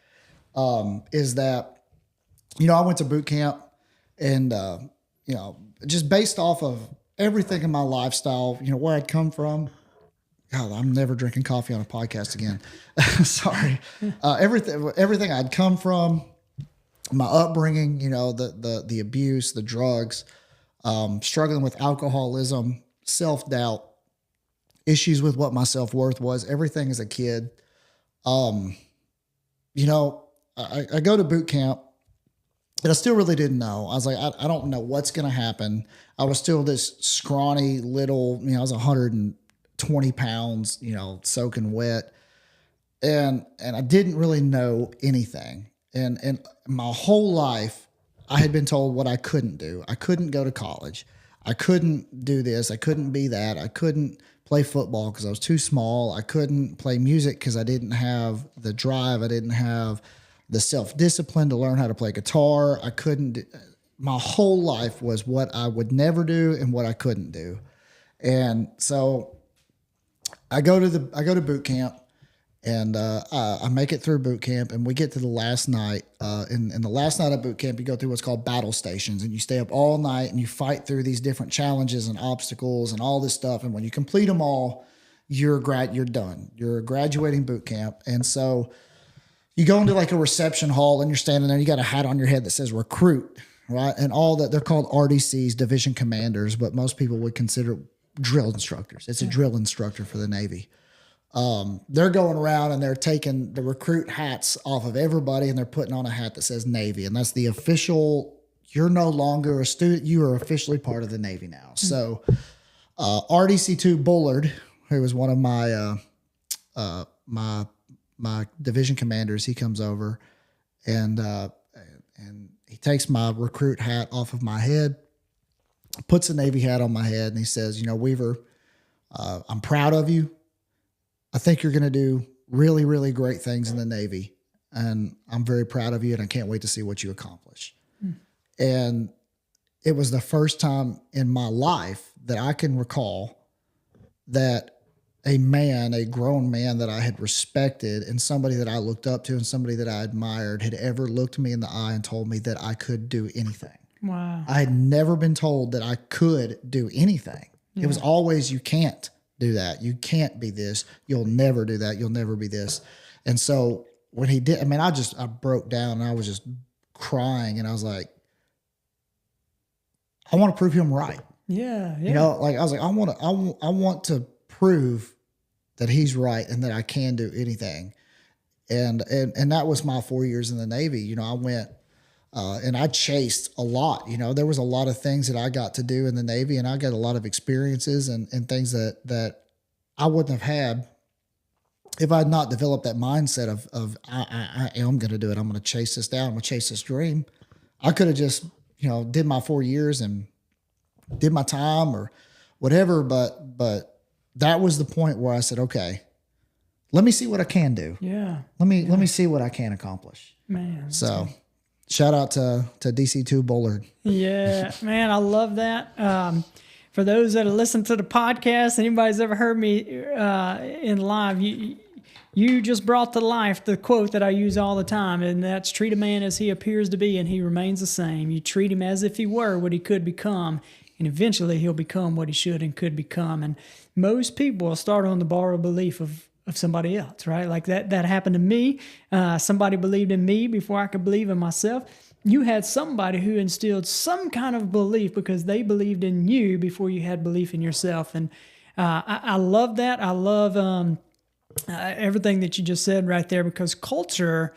is that, I went to boot camp and, just based off of everything in my lifestyle, where I'd come from. God, I'm never drinking coffee on a podcast again. Sorry. Everything I'd come from, my upbringing, the abuse, the drugs, struggling with alcoholism, self-doubt, issues with what my self-worth was, everything as a kid. I go to boot camp and I still really didn't know. I was like, I don't know what's going to happen. I was still this scrawny little, I was 120 pounds, soaking wet. And I didn't really know anything. And my whole life I had been told what I couldn't do. I couldn't go to college. I couldn't do this. I couldn't be that. I couldn't play football because I was too small. I couldn't play music because I didn't have the drive. I didn't have the self-discipline to learn how to play guitar. I couldn't. My whole life was what I would never do and what I couldn't do. And so I go to boot camp, and I make it through boot camp, and we get to the last night. In the last night of boot camp, you go through what's called battle stations, and you stay up all night and you fight through these different challenges and obstacles and all this stuff. And when you complete them all, you're done. You're graduating boot camp. And so you go into like a reception hall, and you're standing there. You got a hat on your head that says recruit, right? And all that, they're called RDCs, division commanders, but most people would consider drill instructors. It's a drill instructor for the Navy. They're going around and they're taking the recruit hats off of everybody, and they're putting on a hat that says Navy. And that's the official, you're no longer a student, you are officially part of the Navy now. So RDC2 Bullard, who was one of my division commanders, he comes over and he takes my recruit hat off of my head, puts a Navy hat on my head, and he says, Weaver, I'm proud of you. I think you're going to do really, really great things in the Navy, and I'm very proud of you, and I can't wait to see what you accomplish. And it was the first time in my life that I can recall that a grown man that I had respected and somebody that I looked up to and somebody that I admired had ever looked me in the eye and told me that I could do anything. Wow. I had never been told that I could do anything. Yeah. It was always, you can't do that. You can't be this. You'll never do that. You'll never be this. And so when he did, I broke down and I was just crying, and I was like, I want to prove him right. Yeah. I was like, I want to prove that he's right and that I can do anything. And that was my 4 years in the Navy. I went, and I chased a lot. There was a lot of things that I got to do in the Navy, and I got a lot of experiences and things that I wouldn't have had if I had not developed that mindset of I am going to do it. I'm going to chase this down. I'm going to chase this dream. I could have just, did my 4 years and did my time or whatever. But that was the point where I said, okay, let me see what I can do. Yeah. Let me see what I can accomplish. Man. So shout out to DC2 Bullard. Yeah, man, I love that. For those that have listened to the podcast, anybody's ever heard me in live, you just brought to life the quote that I use all the time, and that's treat a man as he appears to be, and he remains the same. You treat him as if he were what he could become, and eventually he'll become what he should and could become. And most people start on the borrowed belief of somebody else, right? Like that happened to me. Somebody believed in me before I could believe in myself. You had somebody who instilled some kind of belief because they believed in you before you had belief in yourself. And I love that. I love everything that you just said right there, because culture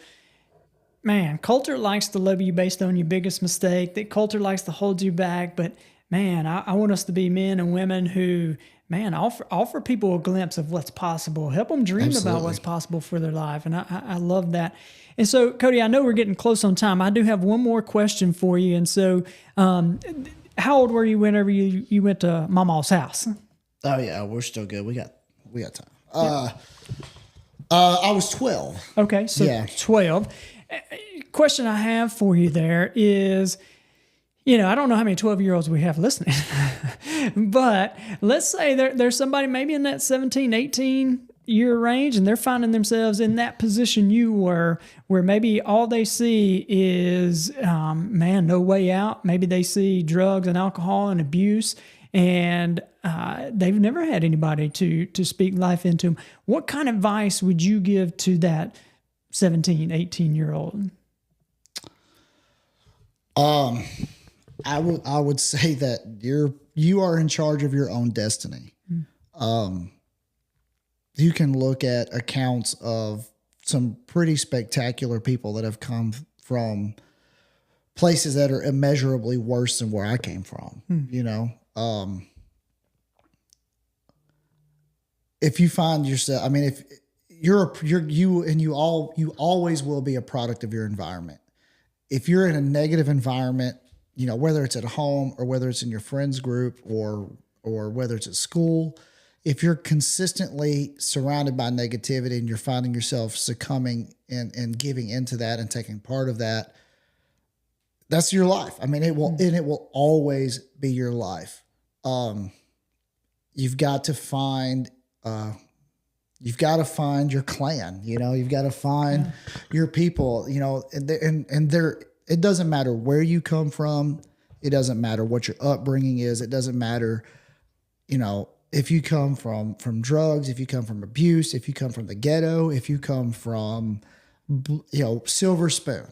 likes to love you based on your biggest mistake. That culture likes to hold you back. But man, I want us to be men and women who, man, offer people a glimpse of what's possible. Help them dream about what's possible for their life. And I love that. And so, Cody, I know we're getting close on time. I do have one more question for you. And so, how old were you whenever you went to Mama's house? Oh yeah, we're still good. We got time. I was 12. Okay, so 12. Question I have for you there is, I don't know how many 12-year-olds we have listening, but let's say there's somebody maybe in that 17, 18-year range, and they're finding themselves in that position you were, where maybe all they see is, no way out. Maybe they see drugs and alcohol and abuse, and they've never had anybody to speak life into them. What kind of advice would you give to that 17, 18-year-old? I would say that you are in charge of your own destiny. You can look at accounts of some pretty spectacular people that have come from places that are immeasurably worse than where I came from. If you find yourself, if you always will be a product of your environment. If you're in a negative environment, whether it's at home or whether it's in your friends group or whether it's at school, if you're consistently surrounded by negativity and you're finding yourself succumbing and giving into that and taking part of that, that's your life. It will always be your life. You've got to find your clan, you've got to find your people, it doesn't matter where you come from. It doesn't matter what your upbringing is. It doesn't matter, if you come from drugs, if you come from abuse, if you come from the ghetto, if you come from, Silver Spoon.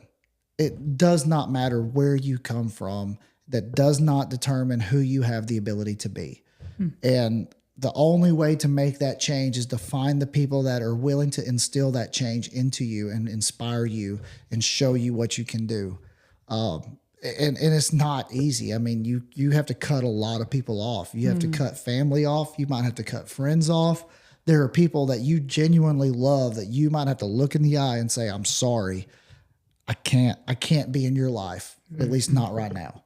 It does not matter where you come from. That does not determine who you have the ability to be. And the only way to make that change is to find the people that are willing to instill that change into you and inspire you and show you what you can do. And it's not easy. You have to cut a lot of people off. You have to cut family off. You might have to cut friends off. There are people that you genuinely love that you might have to look in the eye and say, I'm sorry. I can't be in your life, at least not right now.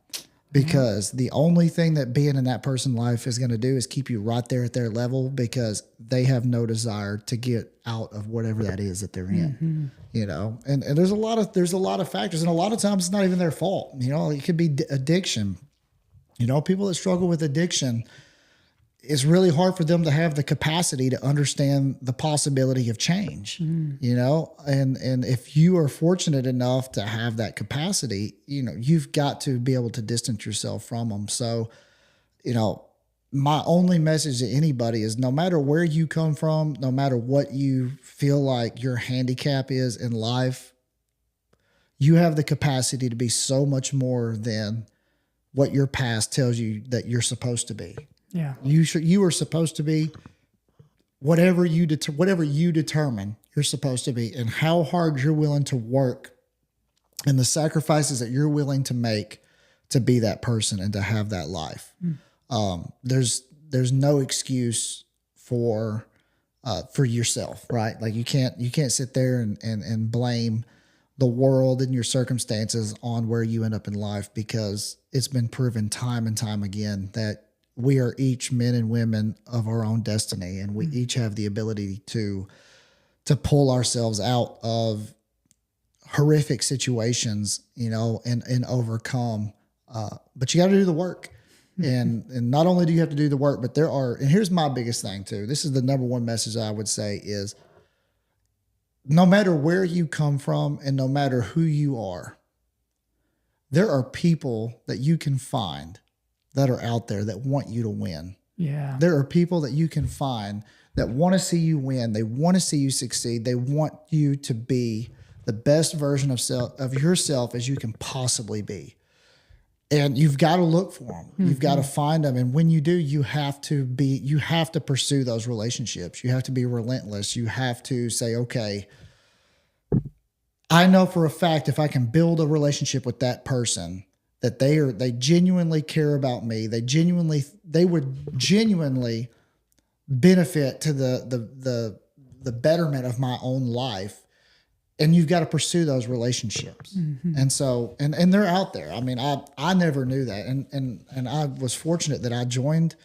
Because the only thing that being in that person's life is going to do is keep you right there at their level, because they have no desire to get out of whatever that is that they're in, and there's a lot of factors, and a lot of times it's not even their fault. It could be addiction. People that struggle with addiction, it's really hard for them to have the capacity to understand the possibility of change, and if you are fortunate enough to have that capacity, you've got to be able to distance yourself from them. So, my only message to anybody is, no matter where you come from, no matter what you feel like your handicap is in life, you have the capacity to be so much more than what your past tells you that you're supposed to be. Yeah, you are supposed to be whatever you determine you're supposed to be, and how hard you're willing to work and the sacrifices that you're willing to make to be that person and to have that life. There's no excuse for yourself, right? Like you can't sit there and blame the world and your circumstances on where you end up in life, because it's been proven time and time again that we are each men and women of our own destiny, and we each have the ability to pull ourselves out of horrific situations, and overcome. But you got to do the work, and not only do you have to do the work, but and here's my biggest thing too. This is the number one message I would say is, no matter where you come from and no matter who you are, there are people that you can find that are out there that want you to win. Yeah. There are people that you can find that want to see you win. They want to see you succeed. They want you to be the best version of yourself as you can possibly be. And you've got to look for them. Mm-hmm. You've got to find them. And when you do, you have to pursue those relationships. You have to be relentless. You have to say, okay, I know for a fact if I can build a relationship with that person, that they genuinely care about me. They would genuinely benefit to the betterment of my own life. And you've got to pursue those relationships. Mm-hmm. And so, and they're out there. I mean, I never knew that. And I was fortunate that I joined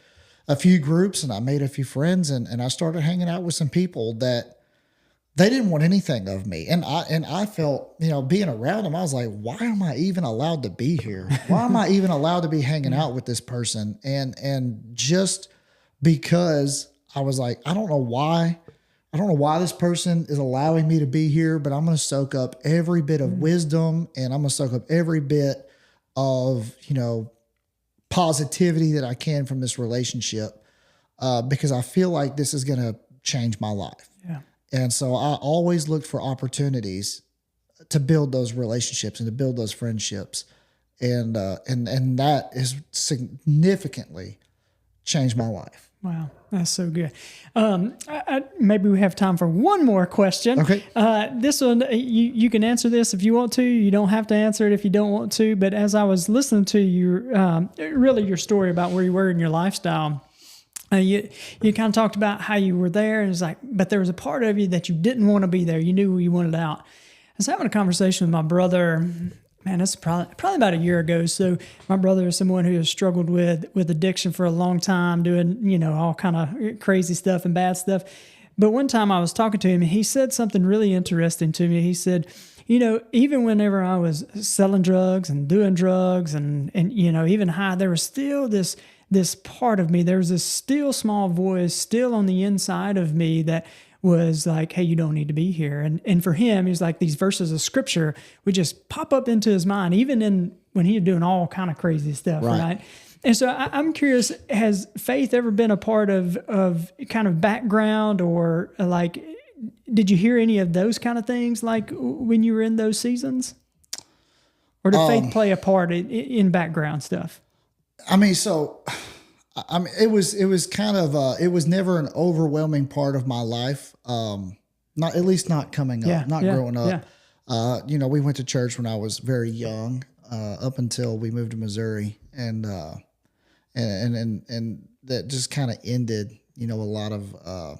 a few groups and I made a few friends and I started hanging out with some people that they didn't want anything of me. And I felt, being around them, I was like, why am I even allowed to be here? Why am I even allowed to be hanging out with this person? And just because I was like, I don't know why this person is allowing me to be here, but I'm going to soak up every bit of wisdom and I'm going to soak up every bit of, positivity that I can from this relationship because I feel like this is going to change my life. Yeah. And so I always looked for opportunities to build those relationships and to build those friendships. And that has significantly changed my life. Wow, that's so good. Maybe we have time for one more question. Okay. This one, you can answer this if you want to. You don't have to answer it if you don't want to. But as I was listening to your story about where you were in your lifestyle, you kind of talked about how you were there, and it's like, but there was a part of you that you didn't want to be there. You knew you wanted out. I was having a conversation with my brother. Man, that's probably about a year ago. So my brother is someone who has struggled with addiction for a long time, doing, all kind of crazy stuff and bad stuff. But one time I was talking to him and he said something really interesting to me. He said, even whenever I was selling drugs and doing drugs and even high, there was still this part of me. There was this still small voice still on the inside of me that was like, hey, you don't need to be here. And for him, he was like, these verses of scripture would just pop up into his mind, even when he was doing all kind of crazy stuff, right? And so I'm curious, has faith ever been a part of kind of background or like, did you hear any of those kind of things like when you were in those seasons? Or did faith play a part in background stuff? It was kind of it was never an overwhelming part of my life. Not at least not coming up, growing up. Yeah. We went to church when I was very young, up until we moved to Missouri, and that just kind of ended, a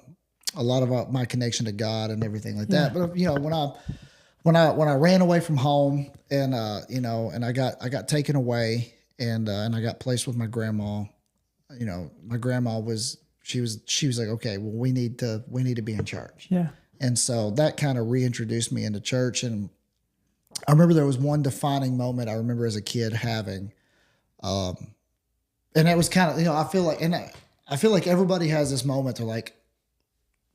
lot of my connection to God and everything like that. But when I ran away from home and and I got taken away and I got placed with my grandma. My grandma was like, okay, well, we need to be in church. Yeah. And so that kind of reintroduced me into church. And I remember there was one defining moment I remember as a kid having, and it was kind of, I feel like everybody has this moment. They're like,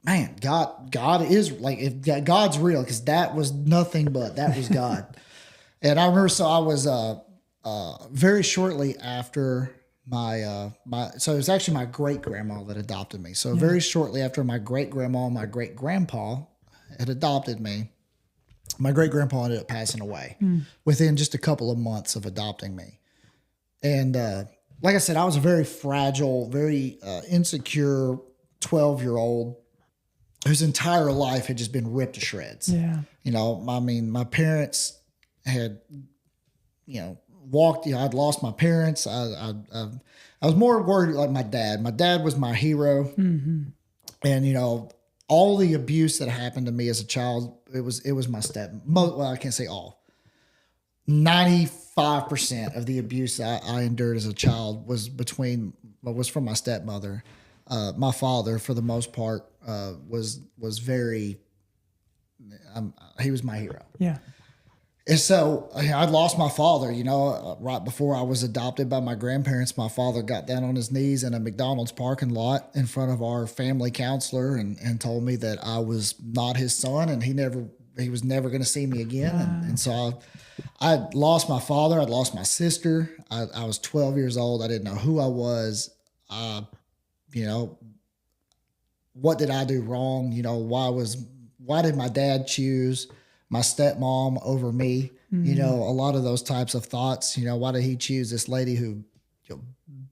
man, God is like, if God's real, because that was nothing but that was God. And I remember, so I was very shortly after so it was actually my great grandma that adopted me. So very shortly after my great grandma and my great grandpa had adopted me, my great grandpa ended up passing away within just a couple of months of adopting me. And like I said, I was a very fragile, very insecure 12-year-old whose entire life had just been ripped to shreds. Yeah. My parents had, walked, I'd lost my parents. I was more worried like my dad. My dad was my hero. Mm-hmm. And, all the abuse that happened to me as a child, it was my well, I can't say all. 95% of the abuse I endured as a child was from my stepmother. My father, for the most part, was very, he was my hero. Yeah. And so I'd lost my father, right before I was adopted by my grandparents. My father got down on his knees in a McDonald's parking lot in front of our family counselor and told me that I was not his son and he was never going to see me again. And so I'd lost my father. I'd lost my sister. I was 12 years old. I didn't know who I was. You know, what did I do wrong? You know, why did my dad choose my stepmom over me? You know, a lot of those types of thoughts. You know, why did he choose this lady who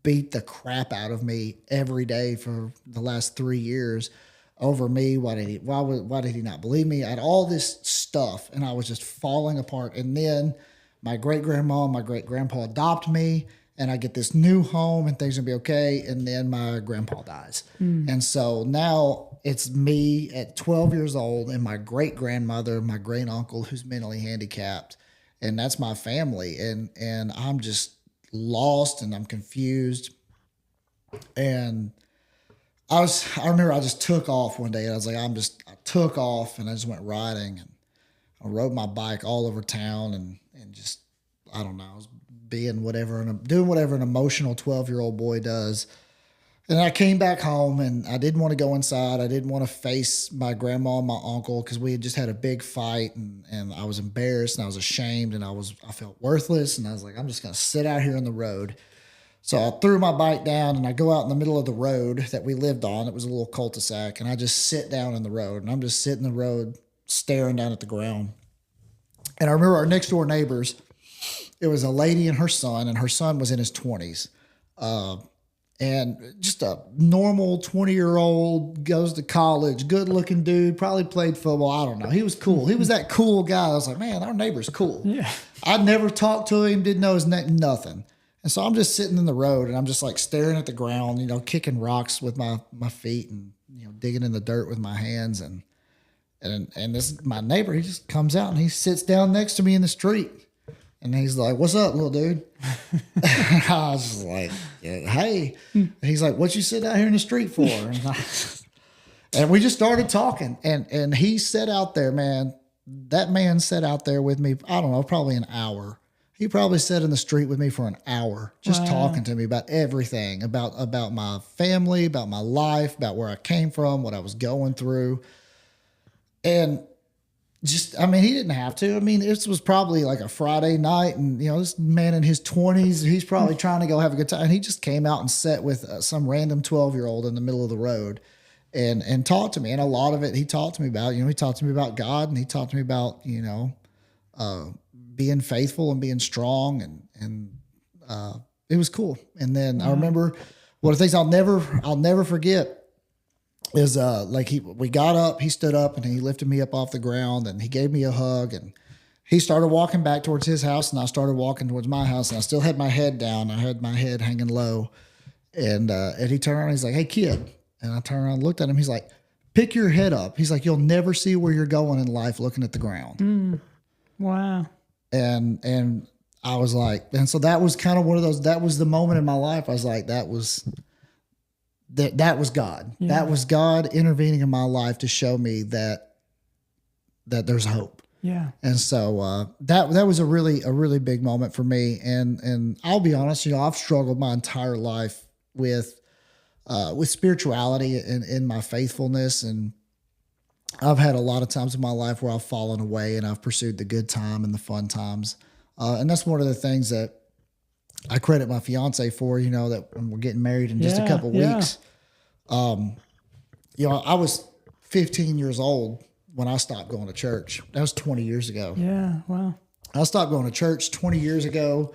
beat the crap out of me every day for the last 3 years over me? Why did he not believe me? I had all this stuff, and I was just falling apart. And then my great grandma and my great grandpa adopt me, and I get this new home, and things are gonna be okay. And then my grandpa dies, and so now it's me at 12 years old, and my great grandmother, my great uncle who's mentally handicapped, and that's my family, and I'm just lost and I'm confused. And I remember I just took off one day, and I was like, I took off, and I just went riding, and I rode my bike all over town, and just, I don't know, I was being whatever, and doing whatever an emotional 12-year-old boy does. And I came back home, and I didn't want to go inside. I didn't want to face my grandma and my uncle because we had just had a big fight, and I was embarrassed, and I was ashamed, and I felt worthless, and I was like, I'm just going to sit out here on the road. So I threw my bike down, and I go out in the middle of the road that we lived on. It was a little cul-de-sac, and I just sit down in the road, and I'm just sitting in the road staring down at the ground. And I remember our next door neighbors, it was a lady and her son was in his 20s. And just a normal 20-year-old, goes to college, good-looking dude, probably played football. I don't know. He was cool. He was that cool guy. I was like, man, our neighbor's cool. Yeah. I'd never talked to him, didn't know his name, nothing. And so I'm just sitting in the road, and I'm just like staring at the ground, you know, kicking rocks with my feet, and, you know, digging in the dirt with my hands. And this, my neighbor, he just comes out, and he sits down next to me in the street. And he's like, what's up, little dude? I was just like, yeah, hey. And he's like, what you sit out here in the street for? And we just started talking. And he sat out there, man. That man sat out there with me, I don't know, probably an hour. He probably sat in the street with me for an hour, just talking to me about everything, about my family, about my life, about where I came from, what I was going through. And just, I mean, he didn't have to. I mean, this was probably like a Friday night, and, you know, this man in his 20s, he's probably trying to go have a good time. And he just came out and sat with some random 12-year-old in the middle of the road and talked to me. And a lot of it he talked to me about, you know, he talked to me about God, and he talked to me about, you know, being faithful and being strong. And it was cool. And then I remember one of the things I'll never forget is we got up, he stood up, and he lifted me up off the ground, and he gave me a hug, and he started walking back towards his house, and I started walking towards my house, and I still had my head down. I had my head hanging low, and he turned around, and he's like, hey, kid. And I turned around and looked at him. He's like, pick your head up. He's like, you'll never see where you're going in life looking at the ground. Wow. And I was like, and so that was kind of one of those, that was the moment in my life. I was like, that was God. Yeah. That was God intervening in my life to show me that there's hope. Yeah. And so that was a really big moment for me. And I'll be honest, you know, I've struggled my entire life with spirituality and in my faithfulness, and I've had a lot of times in my life where I've fallen away, and I've pursued the good time and the fun times. And that's one of the things that I credit my fiance for, you know, that we're getting married in just a couple weeks. You know, I was 15 years old when I stopped going to church. That was 20 years ago. Yeah. Wow. I stopped going to church 20 years ago.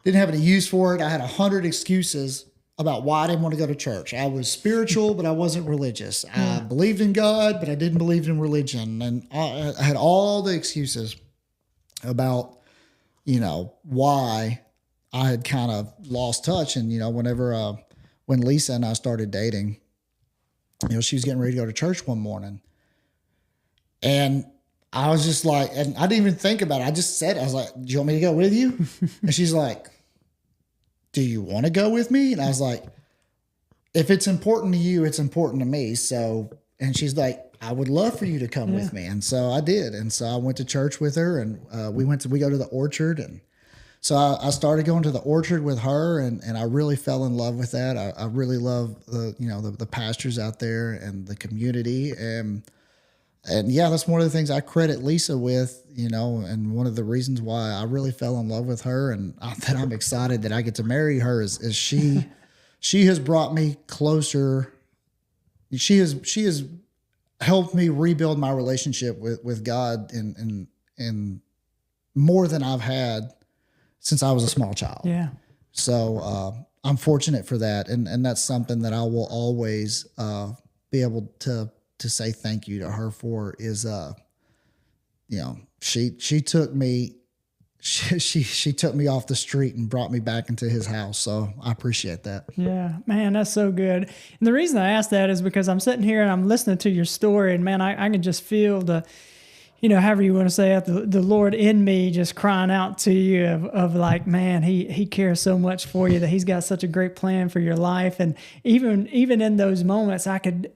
Didn't have any use for it. I had 100 excuses about why I didn't want to go to church. I was spiritual, but I wasn't religious. I believed in God, but I didn't believe in religion. And I had all the excuses about, you know, why I had kind of lost touch. And, you know, when Lisa and I started dating, you know, she was getting ready to go to church one morning, and I was just like, and I didn't even think about it. I just said, I was like, do you want me to go with you? And she's like, do you want to go with me? And I was like, if it's important to you, it's important to me. So, and she's like, I would love for you to come with me. And so I did. And so I went to church with her, and we go to the Orchard. And so I started going to the Orchard with her, and I really fell in love with that. I really love the pastors out there and the community. And And yeah, that's one of the things I credit Lisa with, and one of the reasons why I really fell in love with her and that I'm excited that I get to marry her is she has brought me closer. She has helped me rebuild my relationship with God in more than I've had since I was a small child. Yeah. So I'm fortunate for that. And that's something that I will always be able to say thank you to her for is, she took me, she took me off the street and brought me back into his house. So I appreciate that. Yeah, man, that's so good. And the reason I asked that is because I'm sitting here and I'm listening to your story, and man, I can just feel the, however you want to say it, the Lord in me just crying out to you of like, man, he cares so much for you, that he's got such a great plan for your life. And even in those moments, I could,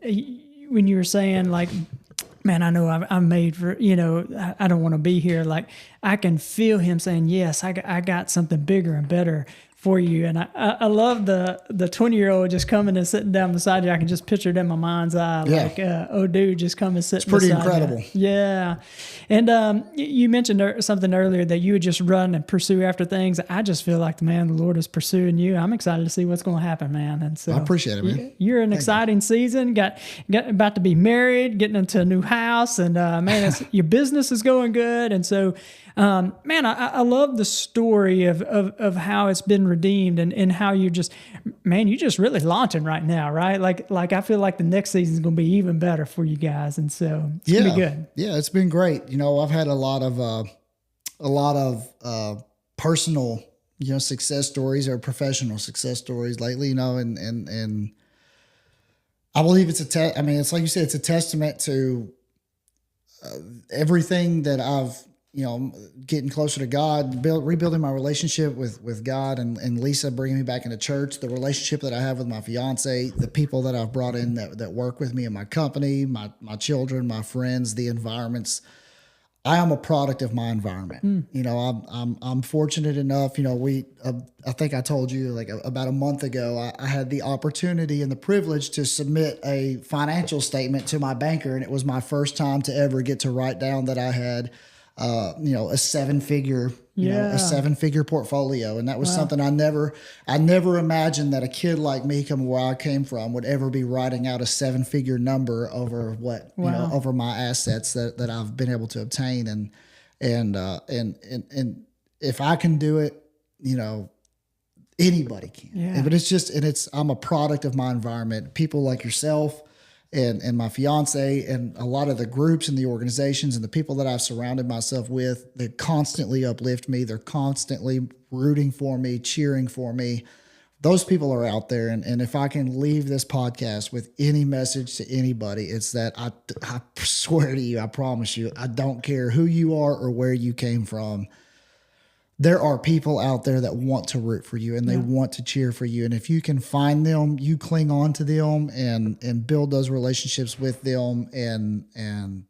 when you were saying like, man, I know I'm made for, I don't want to be here. Like I can feel him saying, yes, I got something bigger and better for you. And I love the 20-year-old just coming and sitting down beside you. I can just picture it in my mind's eye. Yeah. Like, oh, dude, just come and sit beside you. It's pretty incredible. Yeah. And you mentioned something earlier that you would just run and pursue after things. I just feel like, the Lord is pursuing you. I'm excited to see what's going to happen, man. And so I appreciate it, man. You're an exciting season. Got about to be married, getting into a new house. And man, your business is going good. And so, man, I love the story of how it's been redeemed and how you're just really launching right now, right? Like I feel like the next season is going to be even better for you guys. And so it's going to be good. Yeah, it's been great. I've had a lot of personal, success stories or professional success stories lately, and I believe it's it's like you said, it's a testament to everything that I've, getting closer to God, rebuilding my relationship with God and Lisa bringing me back into church, the relationship that I have with my fiance, the people that I've brought in that work with me in my company, my children, my friends, the environments. I am a product of my environment. I'm fortunate enough, I think I told you like about a month ago, I had the opportunity and the privilege to submit a financial statement to my banker. And it was my first time to ever get to write down that I had a seven-figure portfolio. And that was something I never imagined that a kid like me coming where I came from would ever be writing out a seven-figure number over over my assets that I've been able to obtain. And if I can do it, anybody can. Yeah. But I'm a product of my environment. People like yourself, and my fiance and a lot of the groups and the organizations and the people that I've surrounded myself with, they constantly uplift me. They're constantly rooting for me, cheering for me. Those people are out there. And if I can leave this podcast with any message to anybody, it's that I swear to you, I promise you, I don't care who you are or where you came from. There are people out there that want to root for you and they want to cheer for you. And if you can find them, you cling on to them and build those relationships with them. And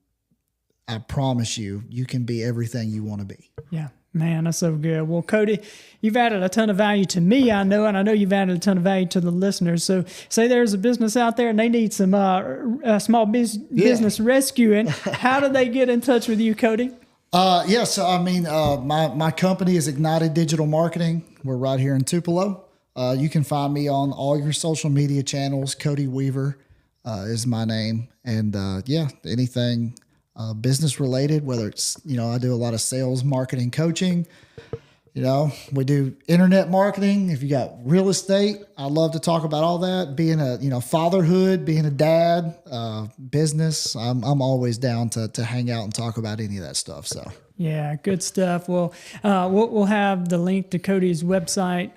I promise you, you can be everything you want to be. Yeah, man, that's so good. Well, Cody, you've added a ton of value to me, I know, and I know you've added a ton of value to the listeners. So say there's a business out there and they need some small business rescuing. How do they get in touch with you, Cody? So my company is Ignited Digital Marketing. We're right here in Tupelo. You can find me on all your social media channels. Cody Weaver is my name. And anything business related, whether it's, I do a lot of sales, marketing, coaching. We do internet marketing. If you got real estate, I love to talk about all that. Being fatherhood, being a dad, business. I'm always down to hang out and talk about any of that stuff. So yeah, good stuff. Well, we'll have the link to Cody's website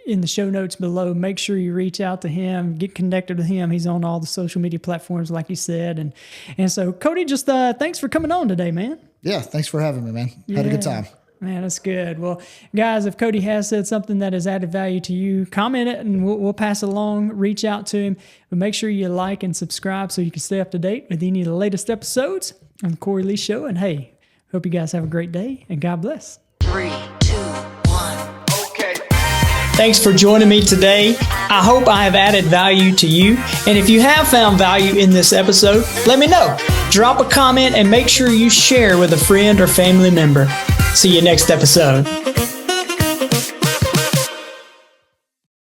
in the show notes below. Make sure you reach out to him, get connected with him. He's on all the social media platforms, like you said. And so, Cody, just thanks for coming on today, man. Yeah, thanks for having me, man. Had a good time. Man, that's good. Well, guys, if Cody has said something that has added value to you, comment it and we'll pass it along. Reach out to him. But make sure you like and subscribe so you can stay up to date with any of the latest episodes on the Cory Lee Show. And hey, hope you guys have a great day and God bless. 3, 2, 1. Okay. Thanks for joining me today. I hope I have added value to you. And if you have found value in this episode, let me know. drop a comment, and make sure you share with a friend or family member. See you next episode.